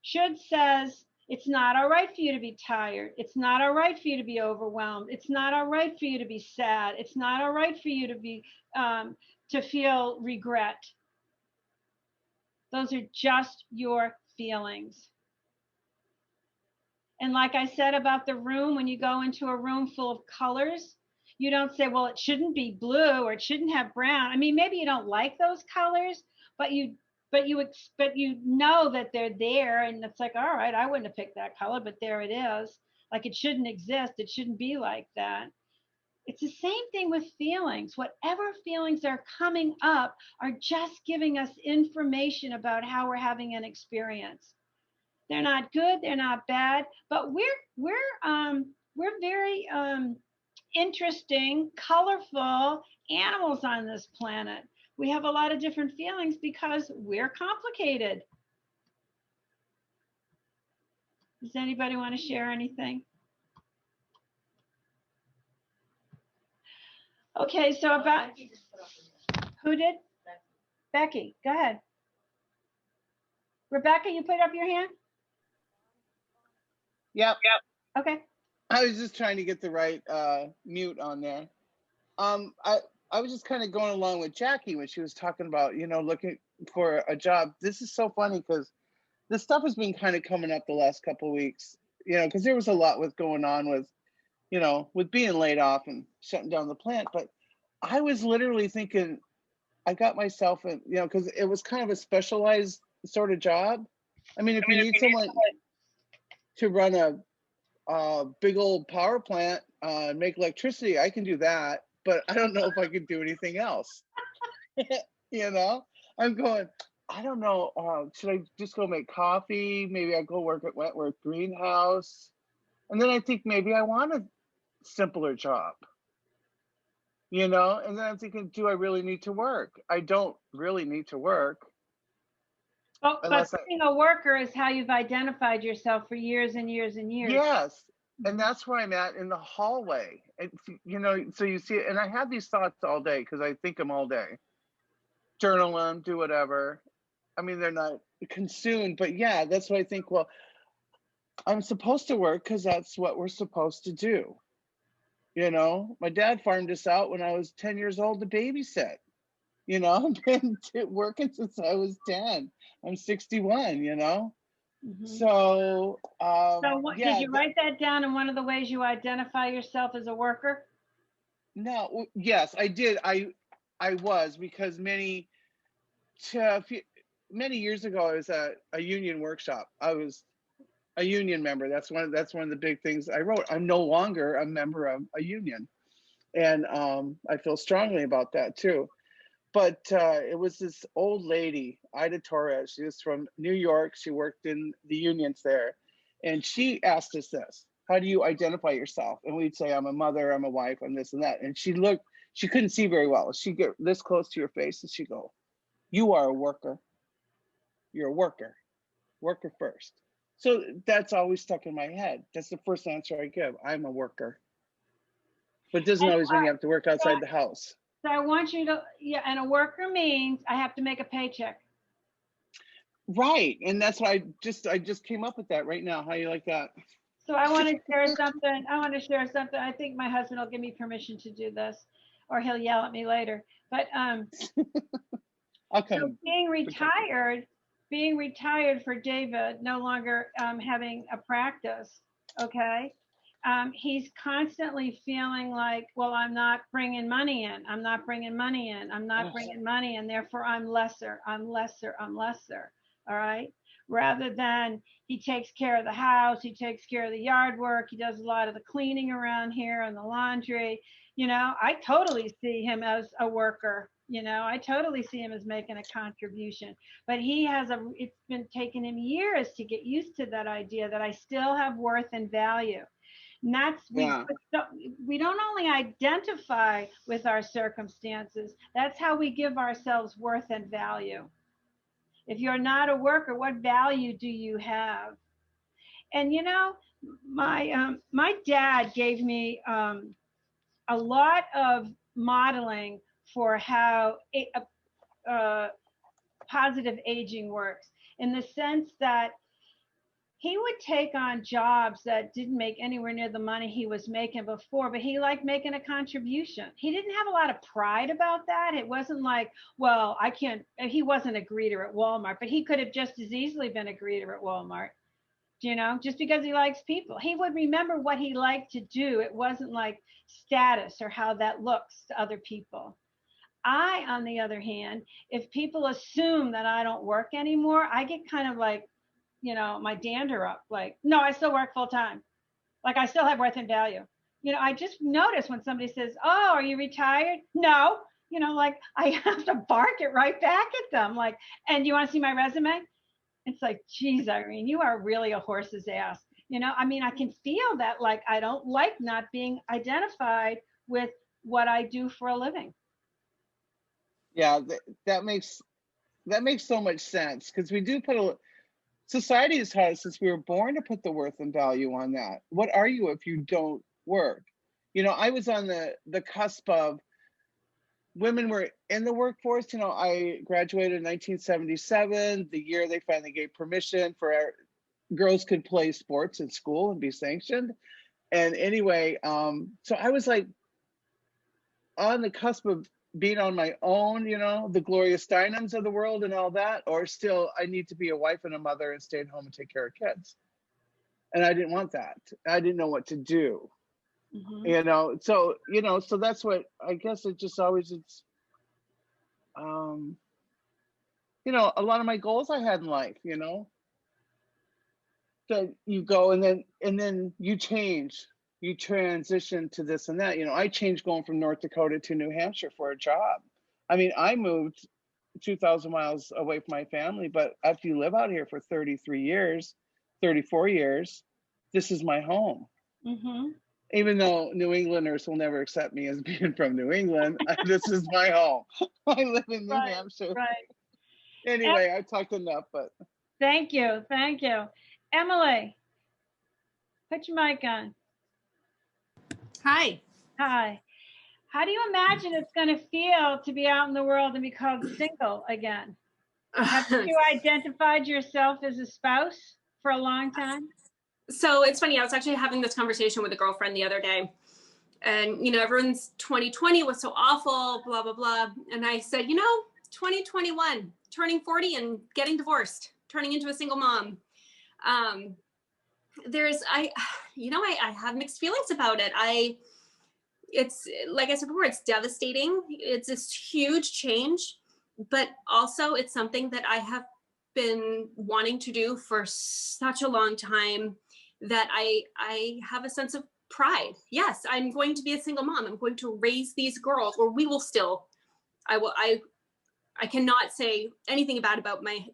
Should says it's not all right for you to be tired. It's not all right for you to be overwhelmed. It's not all right for you to be sad. It's not all right for you to be to feel regret. Those are just your feelings. And like I said about the room, when you go into a room full of colors, you don't say, well, it shouldn't be blue or it shouldn't have brown. I mean, maybe you don't like those colors, but you know that they're there, and it's like, all right, I wouldn't have picked that color, but there it is. Like, it shouldn't exist. It shouldn't be like that. It's the same thing with feelings. Whatever feelings are coming up are just giving us information about how we're having an experience. They're not good, they're not bad, but we're very interesting, colorful animals on this planet. We have a lot of different feelings because we're complicated. Does anybody want to share anything? Okay, so about who did? Becky, go ahead. Rebecca, you put up your hand? Yep. Okay. I was just trying to get the right mute on there. I was just kind of going along with Jackie when she was talking about, looking for a job. This is so funny because this stuff has been kind of coming up the last couple of weeks, because there was a lot with going on with, with being laid off and shutting down the plant. But I was literally thinking, I got myself in, because it was kind of a specialized sort of job. I mean, if you need someone to run a big old power plant, make electricity, I can do that, but I don't know if I could do anything else. I'm going, I don't know, should I just go make coffee? Maybe I go work at Wentworth Greenhouse. And then I think maybe I want a simpler job, and then I'm thinking, do I really need to work? I don't really need to work. But being a worker is how you've identified yourself for years and years and years. Yes. And that's where I'm at in the hallway. And, so you see it. And I have these thoughts all day because I think them all day. Journal them, do whatever. I mean, they're not consumed, but yeah, that's what I think. Well, I'm supposed to work because that's what we're supposed to do. My dad farmed us out when I was 10 years old to babysit. I've been working since I was 10. I'm 61, Mm-hmm. So, did you write that down in one of the ways you identify yourself as a worker? No, yes, I did. I was, because many years ago, I was at a union workshop. I was a union member. That's one of the big things I wrote. I'm no longer a member of a union. And I feel strongly about that too. But it was this old lady, Ida Torres. She was from New York. She worked in the unions there. And she asked us this: how do you identify yourself? And we'd say, I'm a mother, I'm a wife, I'm this and that. And she couldn't see very well. She'd get this close to your face and she'd go, you are a worker. You're a worker. Worker first. So that's always stuck in my head. That's the first answer I give. I'm a worker. But it doesn't always mean you have to work outside the house. So I want you to, and a worker means I have to make a paycheck. Right. And that's why I just came up with that right now. How you like that? So I want to share something. I think my husband will give me permission to do this, or he'll yell at me later. But I'll so come. being retired for David, no longer having a practice, okay? He's constantly feeling like, well, I'm not bringing money in. I'm not bringing money in. I'm not bringing money in. Therefore, I'm lesser. I'm lesser. I'm lesser. All right. Rather than he takes care of the house, he takes care of the yard work, he does a lot of the cleaning around here and the laundry. You know, I totally see him as a worker. You know, I totally see him as making a contribution. But it's been taking him years to get used to that idea that I still have worth and value. And we don't only identify with our circumstances, that's how we give ourselves worth and value. If you're not a worker, what value do you have? And you know, my dad gave me a lot of modeling for how positive aging works, in the sense that he would take on jobs that didn't make anywhere near the money he was making before, but he liked making a contribution. He didn't have a lot of pride about that. It wasn't like, well, he wasn't a greeter at Walmart, but he could have just as easily been a greeter at Walmart, you know, just because he likes people. He would remember what he liked to do. It wasn't like status or how that looks to other people. I, on the other hand, if people assume that I don't work anymore, I get kind of like, you know, my dander up, like, no, I still work full time. Like I still have worth and value. You know, I just notice when somebody says, oh, are you retired? No, you know, like I have to bark it right back at them. Like, and you want to see my resume? It's like, geez, Irene, you are really a horse's ass. You know, I mean, I can feel that, like, I don't like not being identified with what I do for a living. Yeah, that makes so much sense, because we do society has taught us since we were born to put the worth and value on that. What are you if you don't work? You know, I was on the cusp of women were in the workforce. You know, I graduated in 1977, the year they finally gave permission for girls could play sports in school and be sanctioned. And anyway, so I was like on the cusp of being on my own, you know, the Gloria Steinems of the world and all that, or still I need to be a wife and a mother and stay at home and take care of kids. And I didn't want that. I didn't know what to do. Mm-hmm. You know, so that's what I guess it just always, it's, you know, a lot of my goals I had in life, you know, so you go and then you change. You transition to this and that. You know, I changed going from North Dakota to New Hampshire for a job. I mean, I moved 2,000 miles away from my family, but after you live out here for 33 years, 34 years, this is my home. Mm-hmm. Even though New Englanders will never accept me as being from New England, this is my home. I live in New Hampshire. Right. Anyway, I talked enough, but. Thank you. Thank you. Emily, put your mic on. Hi. Hi. How do you imagine it's going to feel to be out in the world and be called single again? Have you identified yourself as a spouse for a long time? So it's funny, I was actually having this conversation with a girlfriend the other day, and, you know, everyone's 2020 was so awful, blah, blah, blah. And I said, you know, 2021, turning 40 and getting divorced, turning into a single mom. I have mixed feelings about it. It's like I said before, it's devastating. It's this huge change, but also it's something that I have been wanting to do for such a long time that I have a sense of pride. Yes, I'm going to be a single mom. I'm going to raise these girls, or we will still, I cannot say anything bad about my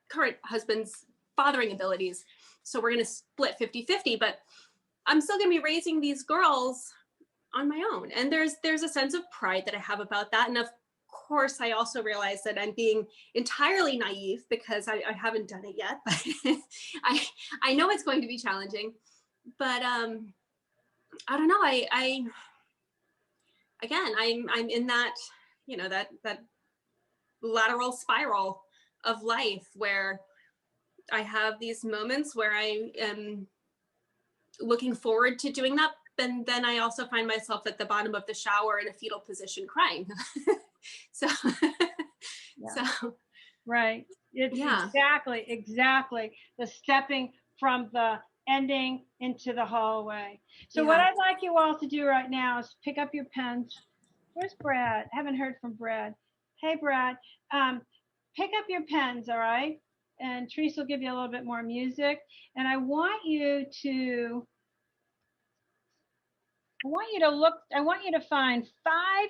current husband's fathering abilities. So we're going to split 50-50, but I'm still going to be raising these girls on my own. And there's a sense of pride that I have about that. And of course, I also realize that I'm being entirely naive because I haven't done it yet, but I know it's going to be challenging, but I don't know. I'm in that, you know, that lateral spiral of life where I have these moments where I am looking forward to doing that, and then I also find myself at the bottom of the shower in a fetal position crying. So, so Right. It's yeah. exactly the stepping from the ending into the hallway. So what Yeah. I'd like you all to do right now is pick up your pens. Where's Brad? Haven't heard from Brad. Hey, Brad. Pick up your pens, all right? And Teresa will give you a little bit more music. And I want you to find 5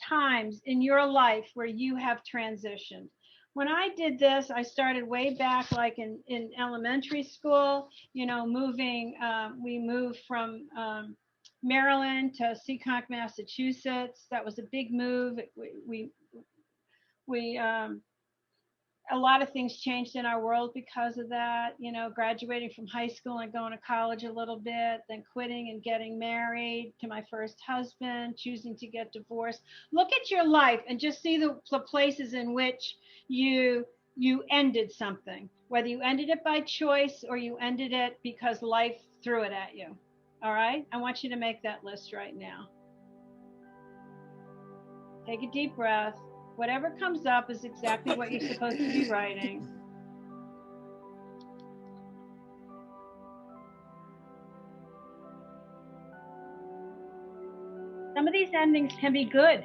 times in your life where you have transitioned. When I did this, I started way back, like in elementary school, moving, we moved from Maryland to Seekonk, Massachusetts. That was a big move. We a lot of things changed in our world because of that, graduating from high school and going to college a little bit, then quitting and getting married to my first husband, choosing to get divorced. Look at your life and just see the places in which you ended something, whether you ended it by choice or you ended it because life threw it at you. All right? I want you to make that list right now. Take a deep breath. Whatever comes up is exactly what you're supposed to be writing. Some of these endings can be good.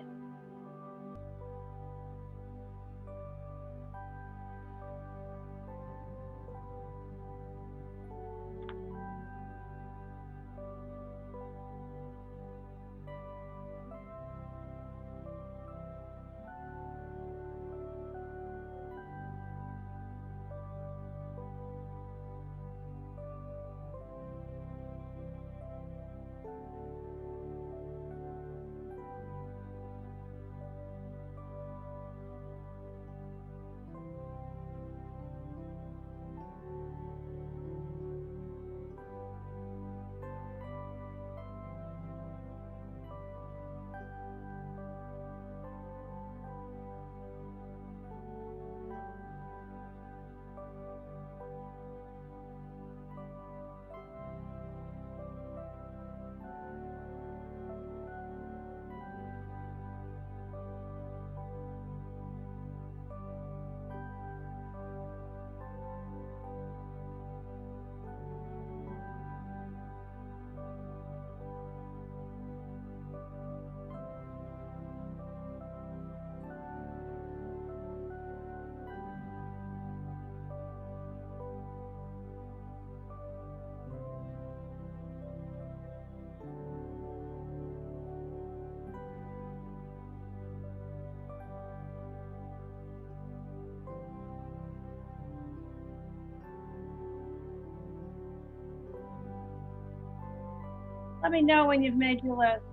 Let me know when you've made your list.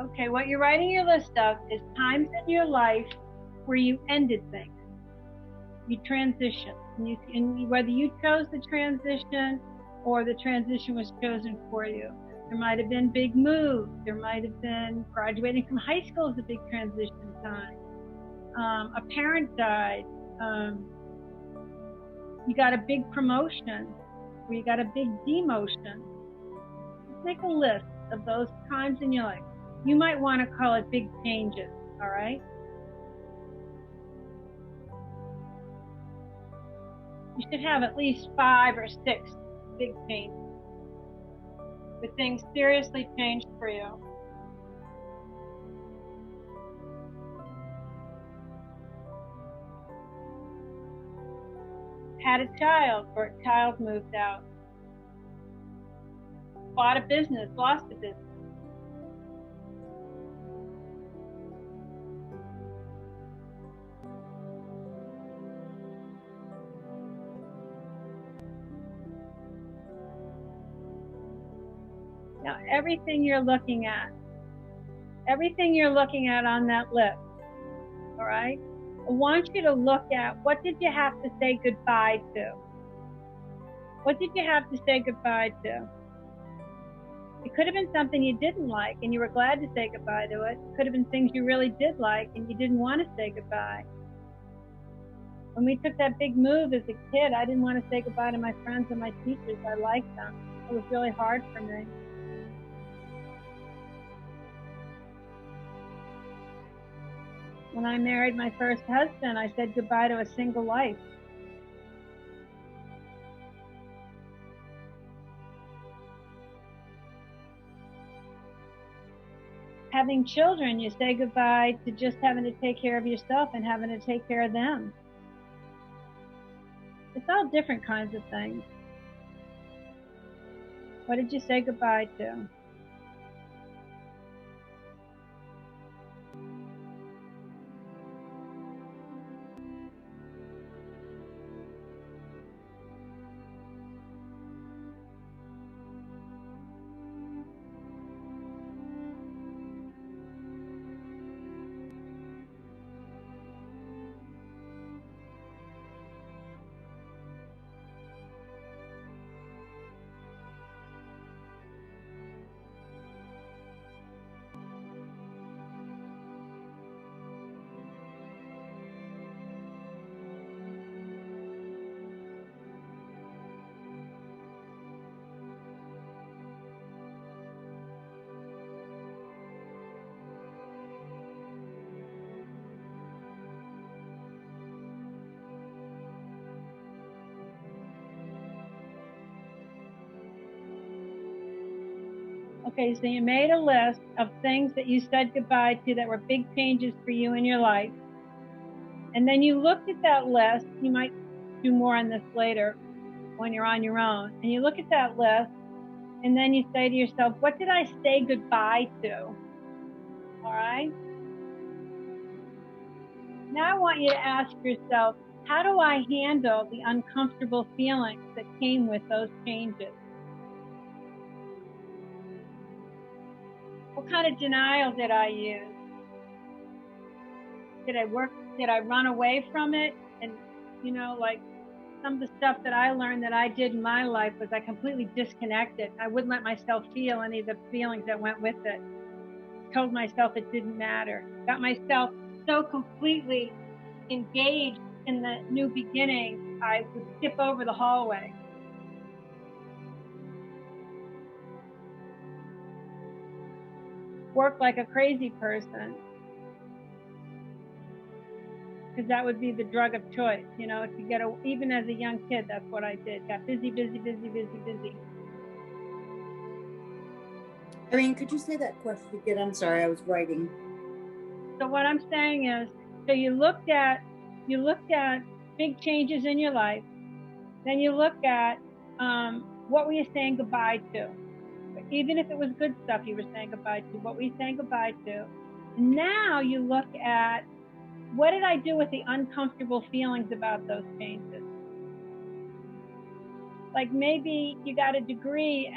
Okay, what you're writing your list of is times in your life where you ended things. You transitioned. And whether you chose the transition or the transition was chosen for you. There might have been big moves. There might have been graduating from high school is a big transition time. A parent died. You got a big promotion, or you got a big demotion. Just make a list of those times in your life. You might want to call it big changes, all right? You should have at least 5 or 6 big changes, where things seriously changed for you. Had a child, or a child moved out. Bought a business, lost a business. Now, everything you're looking at on that list, all right? I want you to look at, what did you have to say goodbye to? What did you have to say goodbye to? It could have been something you didn't like and you were glad to say goodbye to it. It could have been things you really did like and you didn't want to say goodbye. When we took that big move as a kid, I didn't want to say goodbye to my friends and my teachers. I liked them. It was really hard for me. When I married my first husband, I said goodbye to a single life. Having children, you say goodbye to just having to take care of yourself and having to take care of them. It's all different kinds of things. What did you say goodbye to? Okay, so you made a list of things that you said goodbye to that were big changes for you in your life. And then you looked at that list. You might do more on this later when you're on your own. And you look at that list, and then you say to yourself, what did I say goodbye to? All right? Now I want you to ask yourself, how do I handle the uncomfortable feelings that came with those changes? What kind of denial did I use? Did I run away from it? And, like some of the stuff that I learned that I did in my life was I completely disconnected. I wouldn't let myself feel any of the feelings that went with it. Told myself it didn't matter. Got myself so completely engaged in the new beginning, I would skip over the hallway. Work like a crazy person, because that would be the drug of choice, to get even as a young kid. That's what I did. Got busy. Irene, could you say that question again? I'm sorry, I was writing. So what I'm saying is, so you looked at big changes in your life. Then you look at what were you saying goodbye to? Even if it was good stuff you were saying goodbye to, what were you saying goodbye to? Now you look at, what did I do with the uncomfortable feelings about those changes? Like maybe you got a degree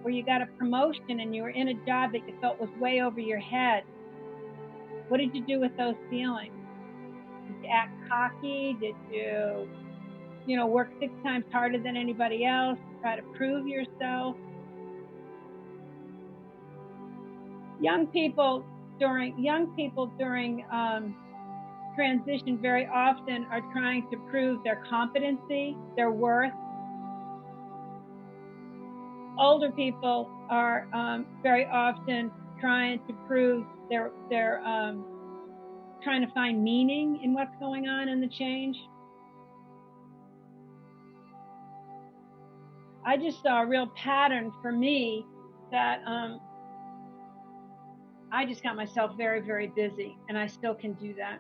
or you got a promotion and you were in a job that you felt was way over your head. What did you do with those feelings? Did you act cocky? Did you, work 6 times harder than anybody else, try to prove yourself? Young people during transition very often are trying to prove their competency, their worth. Older people are very often trying to prove they're trying to find meaning in what's going on in the change. I just saw a real pattern for me that I just got myself very, very busy, and I still can do that.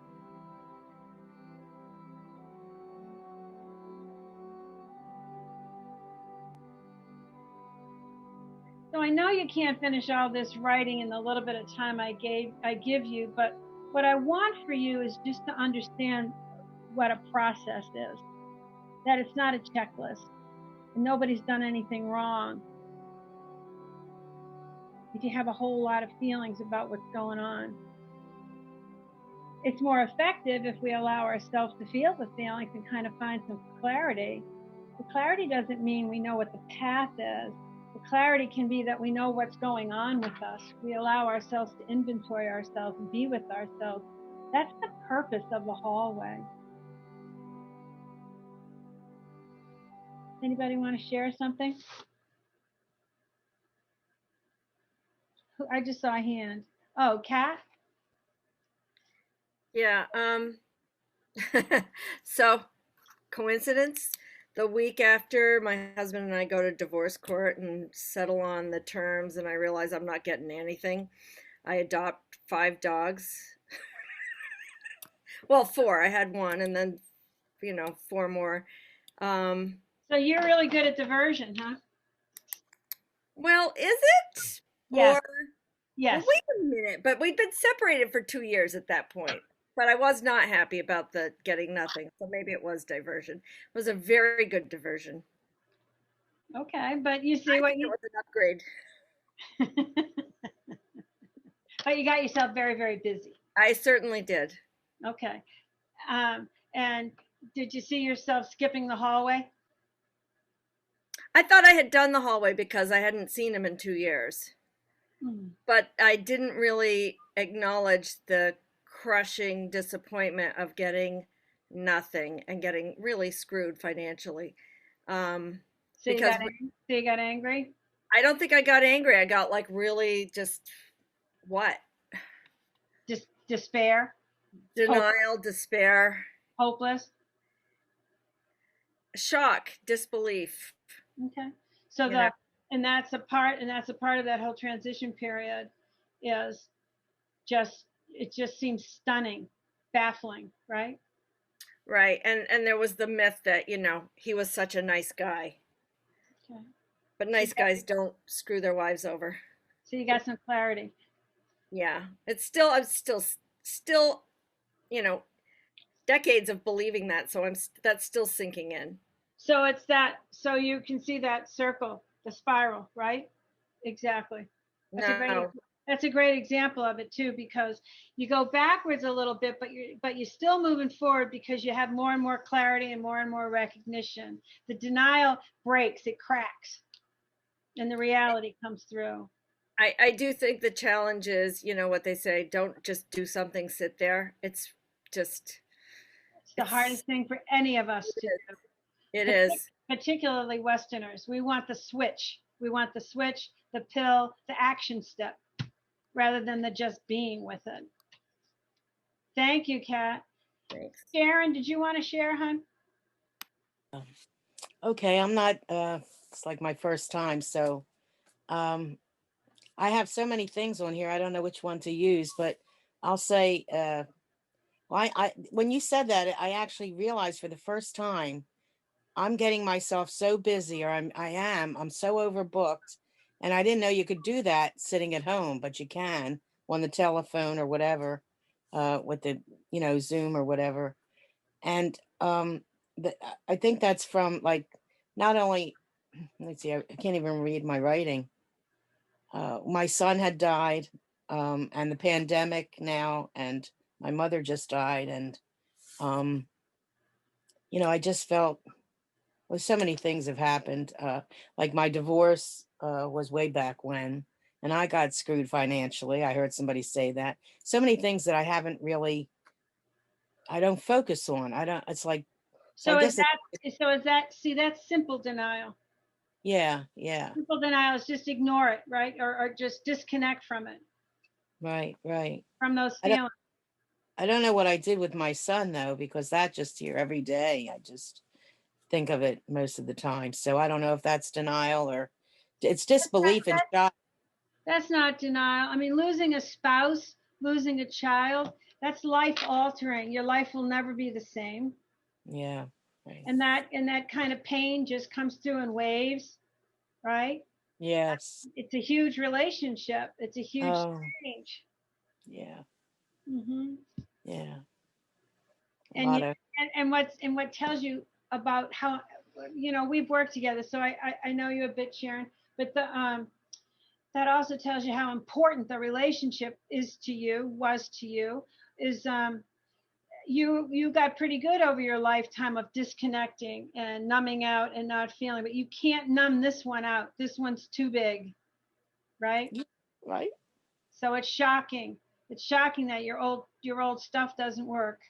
So I know you can't finish all this writing in the little bit of time I give you, but what I want for you is just to understand what a process is, that it's not a checklist, and nobody's done anything wrong. If you have a whole lot of feelings about what's going on, it's more effective if we allow ourselves to feel the feelings and kind of find some clarity. The clarity doesn't mean we know what the path is. The clarity can be that we know what's going on with us. We allow ourselves to inventory ourselves and be with ourselves. That's the purpose of the hallway. Anybody want to share something? I just saw a hand. Oh, Kat? Yeah. So coincidence? The week after my husband and I go to divorce court and settle on the terms, and I realize I'm not getting anything, I adopt 5 dogs. Well, 4. I had one, and then 4 more. So you're really good at diversion, huh? Well, is it? Yes. Or Yes. well, wait a minute. But we'd been separated for 2 years at that point. But I was not happy about the getting nothing. So maybe it was diversion. It was a very good diversion. Okay, but you see I what think it you, was an upgrade. but you got yourself very, very busy. I certainly did. Okay. And did you see yourself skipping the hallway? I thought I had done the hallway because I hadn't seen him in 2 years. But I didn't really acknowledge the crushing disappointment of getting nothing and getting really screwed financially. So you Because got angry? I don't think I got angry. I got like really just what? Just despair, Denial, despair, hopeless. shock, disbelief. Okay. So You know. and that's a part of that whole transition period is it just seems stunning, baffling, right? Right. And there was the myth that, he was such a nice guy. Okay. But nice guys don't screw their wives over. So you got some clarity. Yeah. I'm still, decades of believing that, so that's still sinking in. So so you can see that circle, the spiral, right? Exactly. That's a great example of it too, because you go backwards a little bit, but you're still moving forward because you have more and more clarity and more recognition. The denial breaks, it cracks, and the reality comes through. I do think the challenge is, what they say, don't just do something, sit there. It's the hardest thing for any of us to do. It is. Particularly Westerners. We want the switch. We want the switch, the pill, the action step, rather than the just being with it. Thank you, Kat. Thanks. Sharon, did you want to share, hon? Okay, I'm not, it's like my first time, so I have so many things on here, I don't know which one to use, but I'll say, when you said that, I actually realized for the first time, I'm getting myself so busy, or I'm so overbooked, and I didn't know you could do that sitting at home, but you can on the telephone or whatever, with the, Zoom or whatever. And I think that's from like, not only, let's see, I can't even read my writing. My son had died, and the pandemic now, and my mother just died. And, I just felt, well, so many things have happened. Like my divorce was way back when, and I got screwed financially. I heard somebody say that. So many things that I don't focus on. It's like, so is that, see, that's simple denial. Yeah. Simple denial is just ignore it, right? Or just disconnect from it. Right. From those feelings. I don't know what I did with my son though, because that just here every day. I just think of it most of the time. So I don't know if that's denial or it's disbelief and shock. That's not denial. I mean, losing a spouse, losing a child, that's life altering. Your life will never be the same. Yeah. Right. And that kind of pain just comes through in waves, right? Yes. It's a huge relationship. It's a huge change. Yeah. Mm-hmm. Yeah. And what tells you about how, we've worked together, so I know you a bit, Sharon, but that also tells you how important the relationship was to you, is you got pretty good over your lifetime of disconnecting and numbing out and not feeling, but you can't numb this one out. This one's too big, right? Right. So it's shocking. It's shocking that your old stuff doesn't work.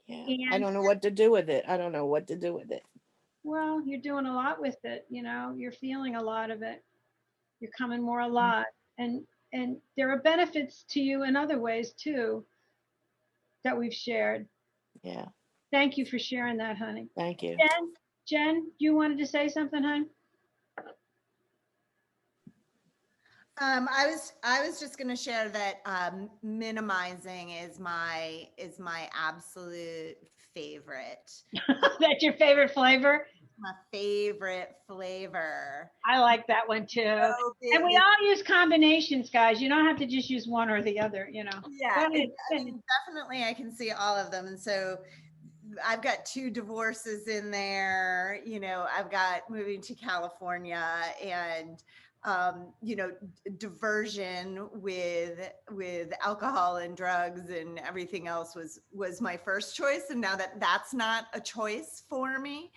Yeah. I don't know what to do with it. Well, you're doing a lot with it, you know, you're feeling a lot of it. You're coming more alive. And there are benefits to you in other ways too that we've shared. Yeah. Thank you for sharing that, honey. Thank you. Jen, you wanted to say something, hon? I was just going to share that minimizing is my absolute favorite. That's your favorite flavor? My favorite flavor. I like that one too. And we all use combinations, guys. You don't have to just use one or the other, you know. Yeah, I mean, definitely I can see all of them. And so I've got 2 divorces in there, you know, I've got moving to California and you know, diversion with alcohol and drugs and everything else was my first choice. And now that that's not a choice for me,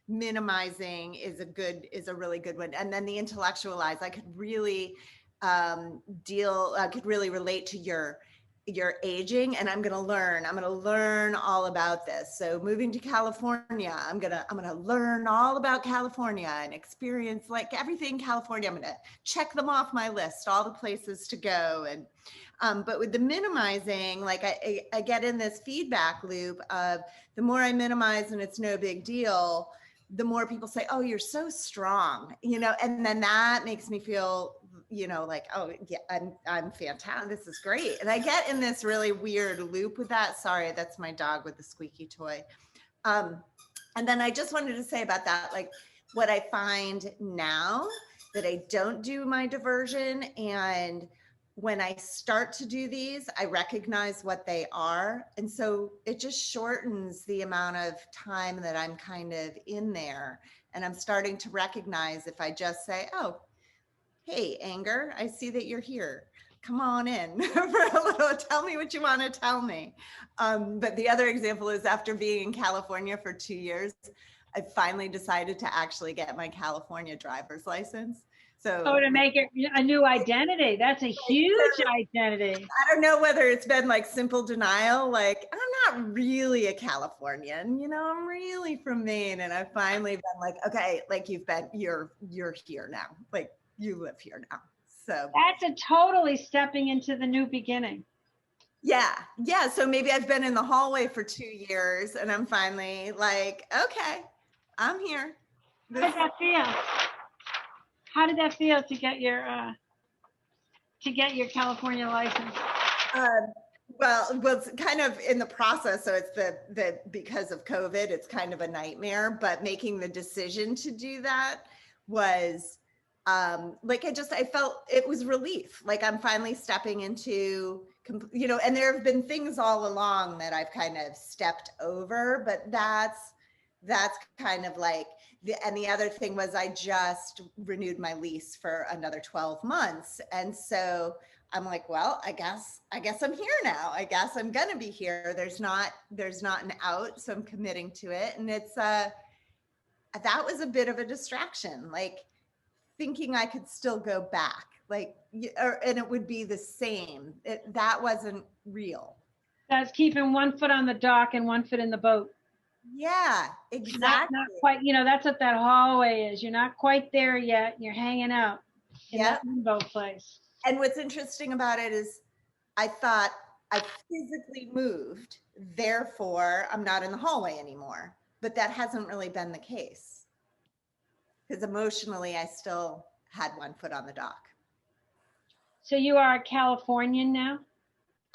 minimizing is a really good one. And then the intellectualize, I could really I could really relate to your aging, and I'm going to learn all about this. So moving to California, I'm going to learn all about California and experience like everything California. I'm going to check them off my list, all the places to go. And but with the minimizing, like I get in this feedback loop of the more I minimize and it's no big deal, the more people say, oh, you're so strong, you know, and then that makes me feel, you know, like, oh yeah, I'm fantastic. This is great. And I get in this really weird loop with that. Sorry, that's my dog with the squeaky toy. And then I just wanted to say about that, like what I find now that I don't do my diversion, and when I start to do these, I recognize what they are. And so it just shortens the amount of time that I'm kind of in there. And I'm starting to recognize if I just say, oh, hey, anger, I see that you're here. Come on in for a little, tell me what you want to tell me. But the other example is after being in California for 2 years, I finally decided to actually get my California driver's license. So to make it a new identity. That's a huge identity. I don't know whether it's been like simple denial, like I'm not really a Californian, you know, I'm really from Maine. And I've finally been like, okay, like you're here now. Like you live here now. So that's a totally stepping into the new beginning. Yeah. So maybe I've been in the hallway for 2 years and I'm finally like, okay, I'm here. How did that feel? How did that feel to get your California license? Well, it's kind of in the process. So it's the because of COVID, it's kind of a nightmare, but making the decision to do that was like, I felt it was relief. Like I'm finally stepping into, you know, and there have been things all along that I've kind of stepped over, but that's kind of like, and the other thing was I just renewed my lease for another 12 months. And so I'm like, well, I guess I'm here now. I guess I'm going to be here. There's not an out. So I'm committing to it. And it's, that was a bit of a distraction, like thinking I could still go back, like, and it would be the same. That wasn't real. That's keeping one foot on the dock and one foot in the boat. Yeah, exactly. Not quite, you know, that's what that hallway is. You're not quite there yet. You're hanging out in that limbo place. And what's interesting about it is I thought I physically moved, therefore I'm not in the hallway anymore. But that hasn't really been the case. Because emotionally, I still had one foot on the dock. So you are a Californian now?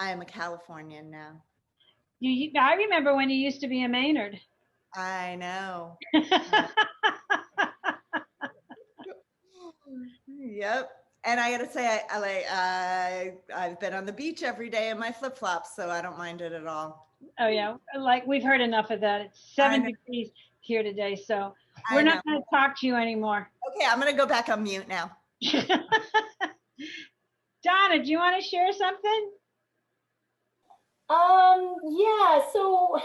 I am a Californian now. I remember when you used to be a Maynard. I know. Yep. And I got to say, I've been on the beach every day in my flip-flops, so I don't mind it at all. Oh yeah, like we've heard enough of that. It's 7 degrees here today, so we're not going to talk to you anymore. Okay, I'm going to go back on mute now. Donna, do you want to share something? Yeah, so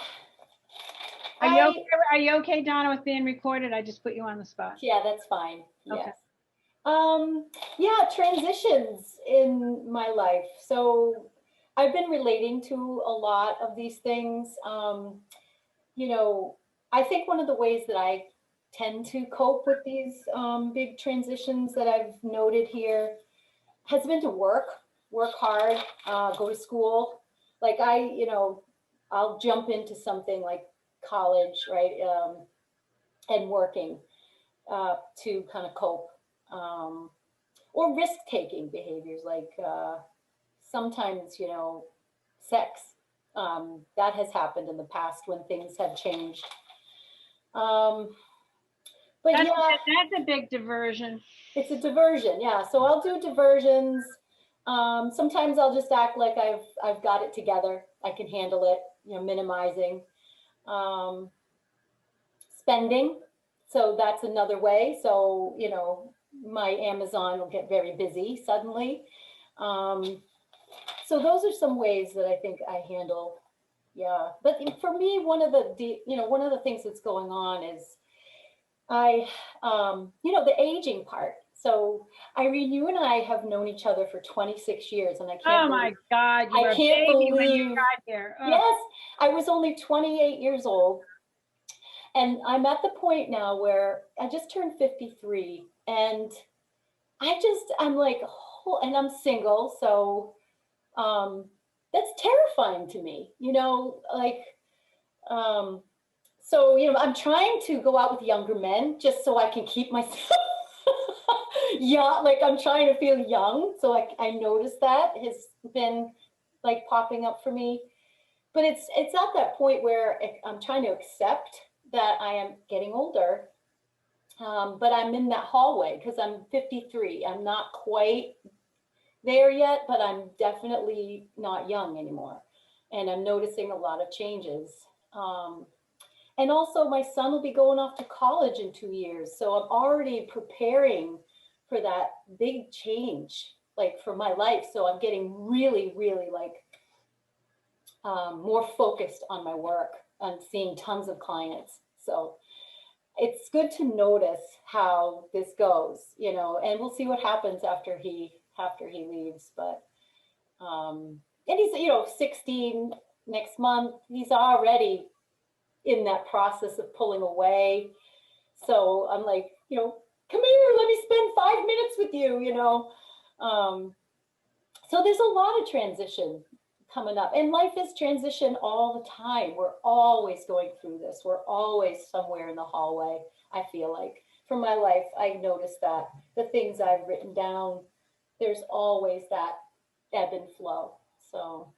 are you okay, Donna, with being recorded? I just put you on the spot. Yeah, that's fine. Okay. Yes. Yeah, transitions in my life. So I've been relating to a lot of these things. You know, I think one of the ways that I tend to cope with these big transitions that I've noted here has been to work hard, go to school. Like I'll jump into something like college, right? And working to kind of cope. Or risk-taking behaviors like sometimes, sex. That has happened in the past when things have changed. But That's, yeah, that's a big diversion. it's a diversion. Yeah, so I'll do diversions. Sometimes I'll just act like I've got it together. I can handle it. Minimizing spending. So that's another way. So my Amazon will get very busy suddenly. So those are some ways that I think I handle. Yeah, but for me, one of the things that's going on is the aging part. So Irene, you and I have known each other for 26 years, and I can't. Oh my God, you were a can't baby when you believe. got here. Oh. Yes, I was only 28 years old, and I'm at the point now where I just turned 53, and I'm like, oh, and I'm single, so that's terrifying to me, so I'm trying to go out with younger men just so I can keep myself young. Like I'm trying to feel young, so I noticed that has been like popping up for me. But it's at that point where I'm trying to accept that I am getting older. But I'm in that hallway because I'm 53. I'm not quite there yet, but I'm definitely not young anymore. And I'm noticing a lot of changes. And also my son will be going off to college in 2 years. So I'm already preparing for that big change, like for my life. So I'm getting really, really like more focused on my work and seeing tons of clients. So it's good to notice how this goes, and we'll see what happens after he leaves. But and he's 16 next month. He's already in that process of pulling away. So I'm like, come here, let me spend 5 minutes with you, So there's a lot of transition coming up, and life is transition all the time. We're always going through this. We're always somewhere in the hallway. I feel like for my life, I noticed that the things I've written down, there's always that ebb and flow. So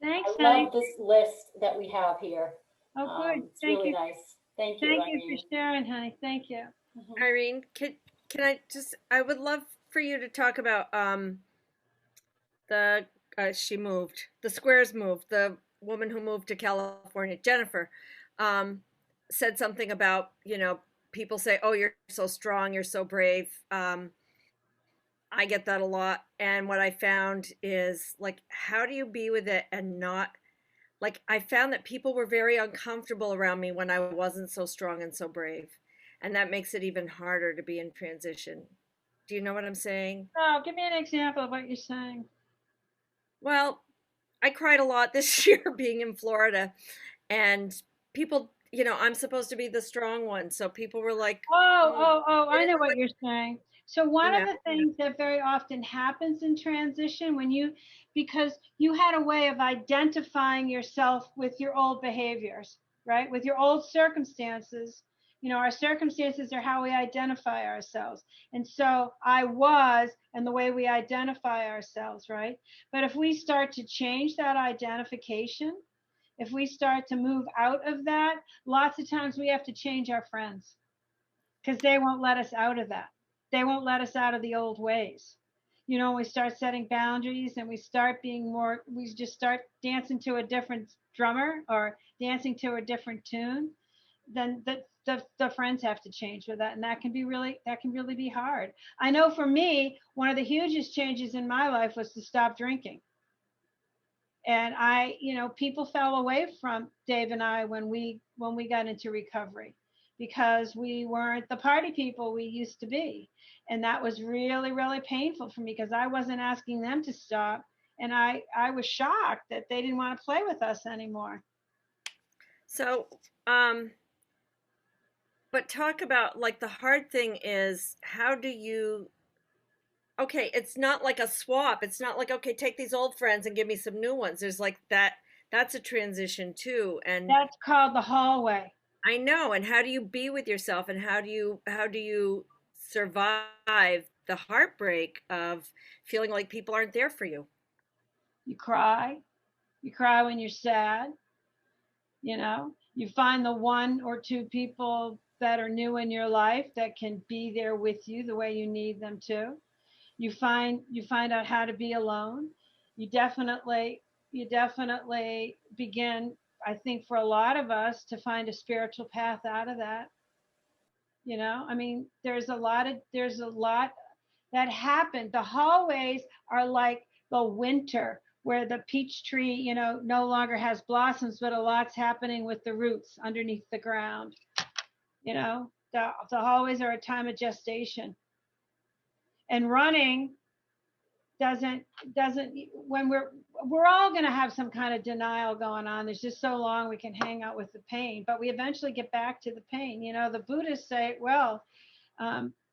thanks, I love this list that we have here. Oh, good. It's really nice. Thank you. Thank you for sharing, honey. Thank you. Irene, can I would love for you to talk about the squares moved, the woman who moved to California, Jennifer, said something about, people say, oh, you're so strong, you're so brave. I get that a lot. And what I found is like, how do you be with it and not, like, I found that people were very uncomfortable around me when I wasn't so strong and so brave. And that makes it even harder to be in transition. Do you know what I'm saying? Oh, give me an example of what you're saying. Well, I cried a lot this year being in Florida, and people, I'm supposed to be the strong one. So people were like, oh, I know what you're saying. So one of the things that very often happens in transition because you had a way of identifying yourself with your old behaviors, right? With your old circumstances. Our circumstances are how we identify ourselves. And so and the way we identify ourselves, right? But if we start to change that identification, if we start to move out of that, lots of times we have to change our friends because they won't let us out of that. They won't let us out of the old ways. We start setting boundaries and we just start dancing to a different drummer or dancing to a different tune, then the friends have to change with that. And that can really be hard. I know for me, one of the hugest changes in my life was to stop drinking. And people fell away from Dave and I when we got into recovery because we weren't the party people we used to be. And that was really, really painful for me because I wasn't asking them to stop. And I was shocked that they didn't want to play with us anymore. So, but talk about, like, the hard thing is, how do you, okay, it's not like a swap. It's not like, okay, take these old friends and give me some new ones. There's like that's a transition too. And That's called the hallway. I know. And how do you be with yourself, and how do you survive the heartbreak of feeling like people aren't there for you? You cry. You cry when you're sad. You know, you find the one or two people that are new in your life that can be there with you the way you need them to. You find out how to be alone. You definitely begin, I think, for a lot of us, to find a spiritual path out of that. You know, I mean, there's a lot that happened. The hallways are like the winter where the peach tree, no longer has blossoms, but a lot's happening with the roots underneath the ground. The hallways are a time of gestation. And running doesn't when we're all going to have some kind of denial going on. There's just so long we can hang out with the pain, but we eventually get back to the pain. The Buddhists say, well,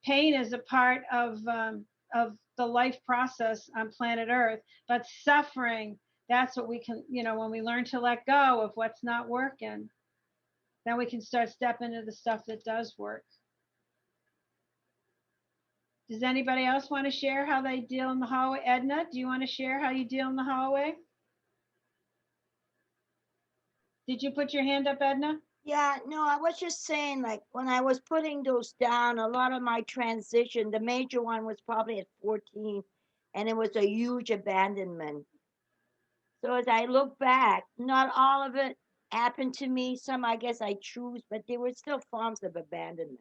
pain is a part of the life process on planet Earth, but suffering, that's what we can, when we learn to let go of what's not working, then we can start stepping into the stuff that does work. Does anybody else want to share how they deal in the hallway? Edna, do you want to share how you deal in the hallway? Did you put your hand up, Edna? Yeah, no, I was just saying, like, when I was putting those down, a lot of my transition, the major one was probably at 14, and it was a huge abandonment. So as I look back, not all of it happened to me. Some I guess I choose, but there were still forms of abandonment.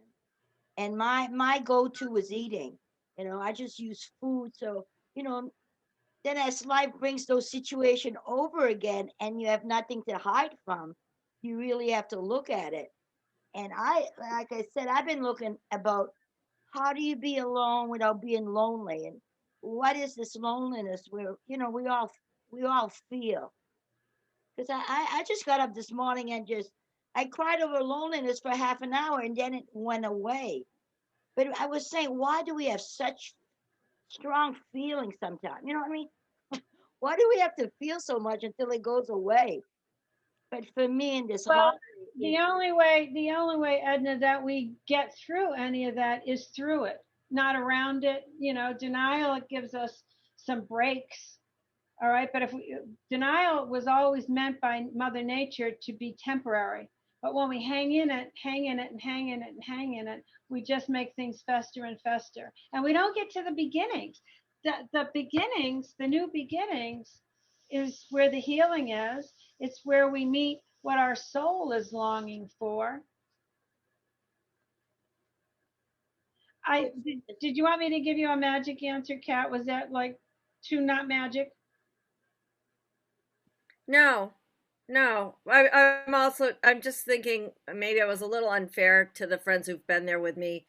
And my go-to was eating. I just use food. So, then as life brings those situations over again and you have nothing to hide from, you really have to look at it. And like I said, I've been looking about how do you be alone without being lonely, and what is this loneliness where we all feel. Because I just got up this morning and I cried over loneliness for half an hour and then it went away. But I was saying, why do we have such strong feelings sometimes? You know what I mean? Why do we have to feel so much until it goes away? But for me, in this Well, the only way, Edna, that we get through any of that is through it, not around it. Denial, it gives us some breaks. All right. But denial was always meant by Mother Nature to be temporary. But when we hang in it, we just make things fester and fester. And we don't get to the beginnings. The beginnings, the new beginnings, is where the healing is. It's where we meet what our soul is longing for. Did you want me to give you a magic answer, Kat? Was that like too not magic? No, I'm just thinking maybe I was a little unfair to the friends who've been there with me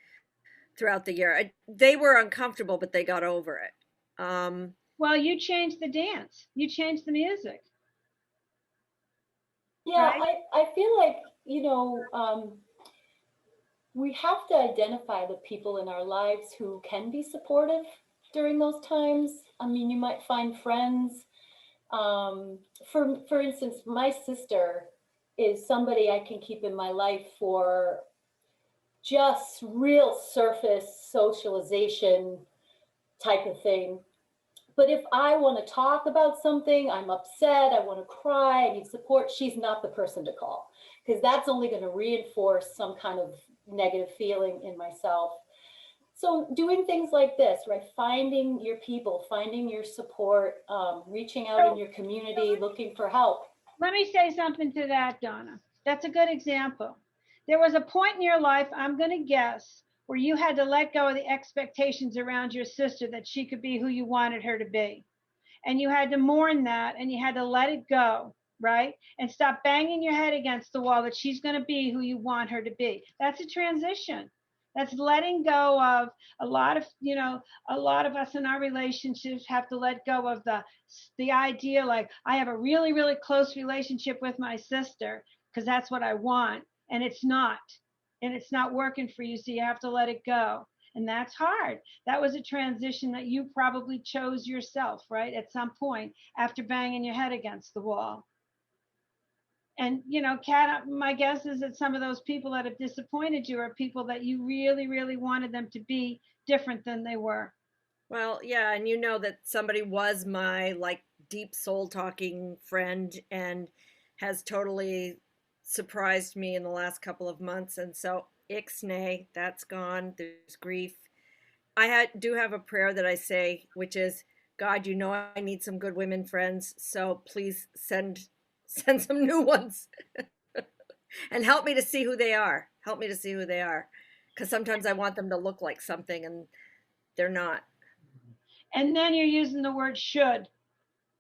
throughout the year. They were uncomfortable, but they got over it. Well, you changed the dance. You changed the music. Yeah, right? I feel like, we have to identify the people in our lives who can be supportive during those times. I mean, you might find friends. For instance, my sister is somebody I can keep in my life for just real surface socialization type of thing. But if I want to talk about something, I'm upset, I want to cry, I need support, she's not the person to call, because that's only going to reinforce some kind of negative feeling in myself. So doing things like this, right? Finding your people, finding your support, reaching out in your community, looking for help. Let me say something to that, Donna. That's a good example. There was a point in your life, I'm going to guess, where you had to let go of the expectations around your sister that she could be who you wanted her to be. And you had to mourn that, and you had to let it go, right? And stop banging your head against the wall that she's going to be who you want her to be. That's a transition. That's letting go of a lot of us in our relationships have to let go of the idea, like, I have a really, really close relationship with my sister because that's what I want. And it's not. and it's not working for you, so you have to let it go. And that's hard. That was a transition that you probably chose yourself, right? At some point after banging your head against the wall. And, you know, Kat, my guess is that some of those people that have disappointed you are people that you really, really wanted them to be different than they were. Well, yeah, and you know that somebody was my like deep soul talking friend and has totally surprised me in the last couple of months. And so ixnay, that's gone. There's grief. Do have a prayer that I say, which is, God, you know I need some good women friends, so please send some new ones and help me to see who they are. Help me to see who they are, because sometimes I want them to look like something and they're not. And then you're using the word should.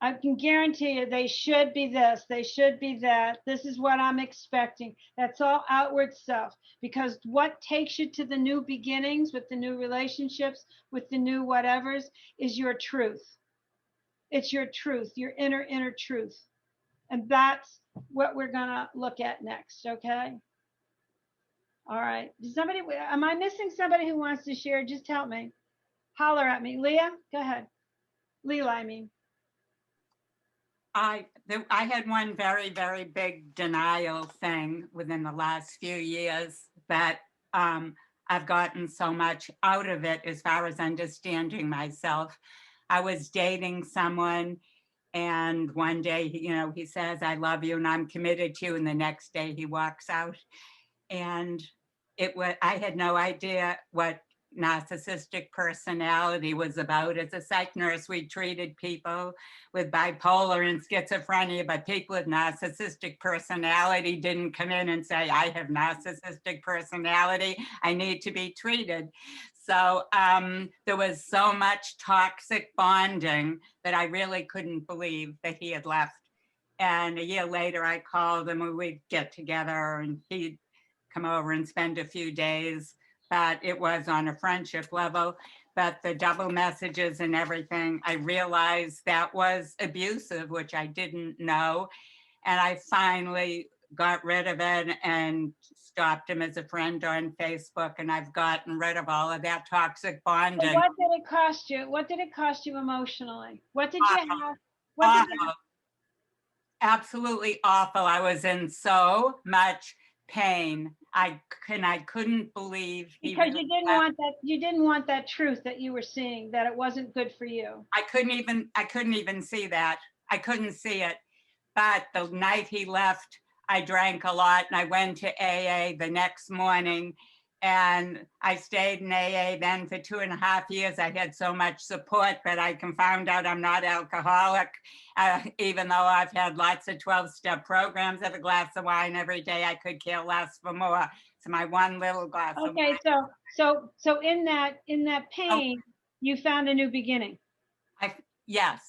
I can guarantee you they should be this, they should be that. This is what I'm expecting. That's all outward stuff. Because what takes you to the new beginnings with the new relationships, with the new whatevers, is your truth. It's your truth, your inner truth. And that's what we're going to look at next, okay? All right. Am I missing somebody who wants to share? Just help me. Holler at me. Leah, go ahead. Leela, I mean. I had one very, very big denial thing within the last few years that I've gotten so much out of it as far as understanding myself. I was dating someone, and one day, he says, I love you and I'm committed to you. And the next day he walks out. And I had no idea what narcissistic personality was about. As a psych nurse, we treated people with bipolar and schizophrenia, but people with narcissistic personality didn't come in and say, I have narcissistic personality, I need to be treated. So there was so much toxic bonding that I really couldn't believe that he had left. And a year later, I called him and we'd get together and he'd come over and spend a few days, but it was on a friendship level. But the double messages and everything, I realized that was abusive, which I didn't know. And I finally got rid of it and stopped him as a friend on Facebook. And I've gotten rid of all of that toxic bonding. So what did it cost you? What did it cost you emotionally? What did you have? Awful. Absolutely awful. I was in so much pain. I couldn't believe because you didn't want that truth that you were seeing, that it wasn't good for you. I couldn't even see that. I couldn't see it. But the night he left, I drank a lot and I went to AA the next morning, and I stayed in AA then for 2.5 years. I had so much support, but I found out I'm not alcoholic, even though I've had lots of 12-step programs. Have a glass of wine every day. I could care less for more. It's my one little glass of wine. Okay, so in that pain, you found a new beginning. Yes.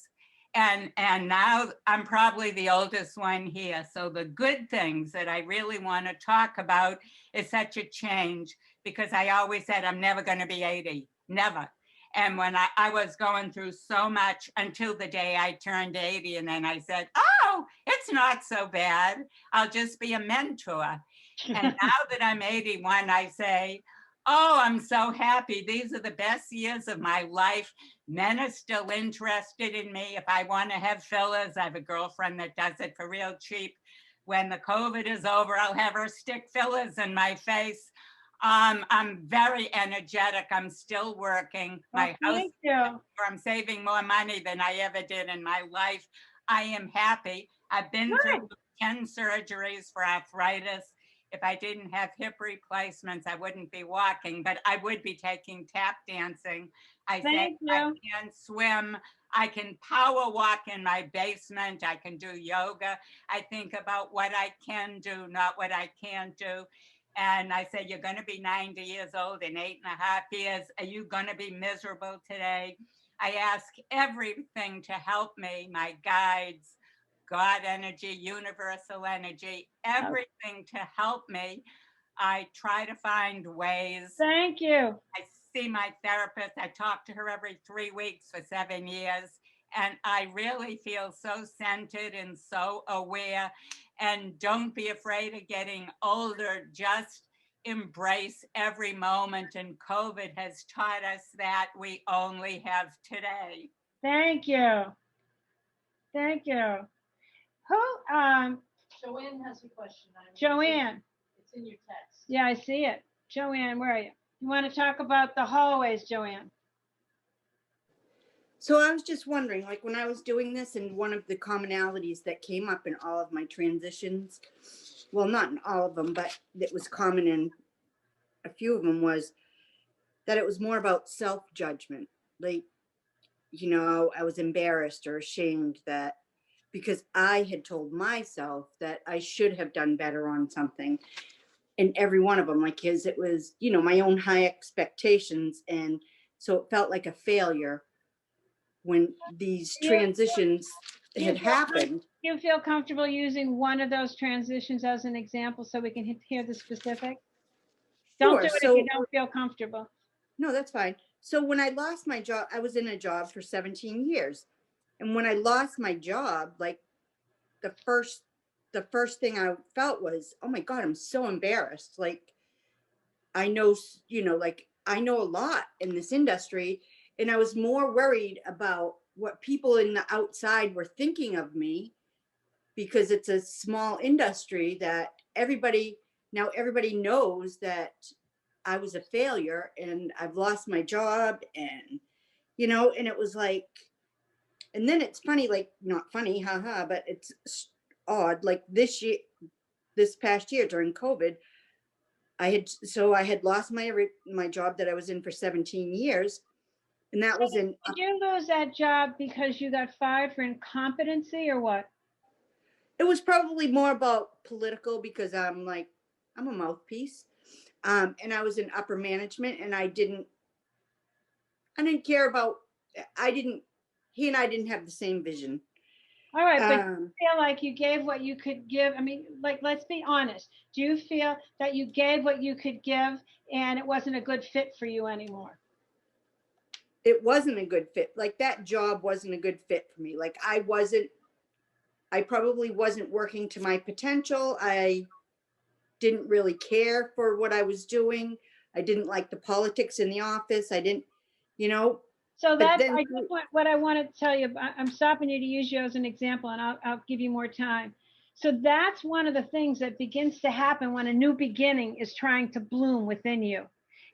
And now I'm probably the oldest one here. So the good things that I really want to talk about is such a change, because I always said I'm never going to be 80, never. And when I was going through so much until the day I turned 80, and then I said, oh, it's not so bad. I'll just be a mentor. And now that I'm 81, I say, oh, I'm so happy. These are the best years of my life. Men are still interested in me. If I want to have fillers, I have a girlfriend that does it for real cheap. When the COVID is over, I'll have her stick fillers in my face. I'm very energetic. I'm still working. My house, I'm saving more money than I ever did in my life. I am happy. I've been through 10 surgeries for arthritis. If I didn't have hip replacements, I wouldn't be walking, but I would be taking tap dancing. I can swim. I can power walk in my basement. I can do yoga. I think about what I can do, not what I can't do. And I say, you're going to be 90 years old in 8.5 years. Are you going to be miserable today? I ask everything to help me, my guides, God energy, universal energy, everything to help me. I try to find ways. Thank you. I see my therapist. I talk to her every 3 weeks for 7 years. And I really feel so centered and so aware. And don't be afraid of getting older. Just embrace every moment, and COVID has taught us that we only have today. Thank you. Thank you. Who, Joanne has a question. Joanne. It's in your text. Yeah, I see it. Joanne, where are you? You want to talk about the hallways, Joanne? So I was just wondering, like when I was doing this, and one of the commonalities that came up in all of my transitions, well, not in all of them, but that was common in a few of them, was that it was more about self-judgment. Like, you know, I was embarrassed or ashamed that because I had told myself that I should have done better on something. In every one of them, like his, it was, you know, my own high expectations. And so it felt like a failure when these transitions had happened. You feel comfortable using one of those transitions as an example so we can hear the specific? Don't do it if you don't feel comfortable. No, that's fine. So when I lost my job, I was in a job for 17 years. And when I lost my job, like the first thing I felt was, oh my God, I'm so embarrassed. Like I know, you know, like I know a lot in this industry, and I was more worried about what people in the outside were thinking of me, because it's a small industry that everybody knows that I was a failure and I've lost my job, and, you know, and it was like, and then it's funny, like not funny, haha, but it's odd. Like this past year during COVID, I had lost my job that I was in for 17 years. And that was in. Did you lose that job because you got fired for incompetency or what? It was probably more about political, because I'm a mouthpiece. And I was in upper management, and I didn't care about, he and I didn't have the same vision. All right, but you feel like you gave what you could give? I mean, like, let's be honest. Do you feel that you gave what you could give and it wasn't a good fit for you anymore? It wasn't a good fit. Like that job wasn't a good fit for me. Like I probably wasn't working to my potential. I didn't really care for what I was doing. I didn't like the politics in the office. I didn't, you know. So that's what I want to tell you. I'm stopping you to use you as an example, and I'll give you more time. So that's one of the things that begins to happen when a new beginning is trying to bloom within you,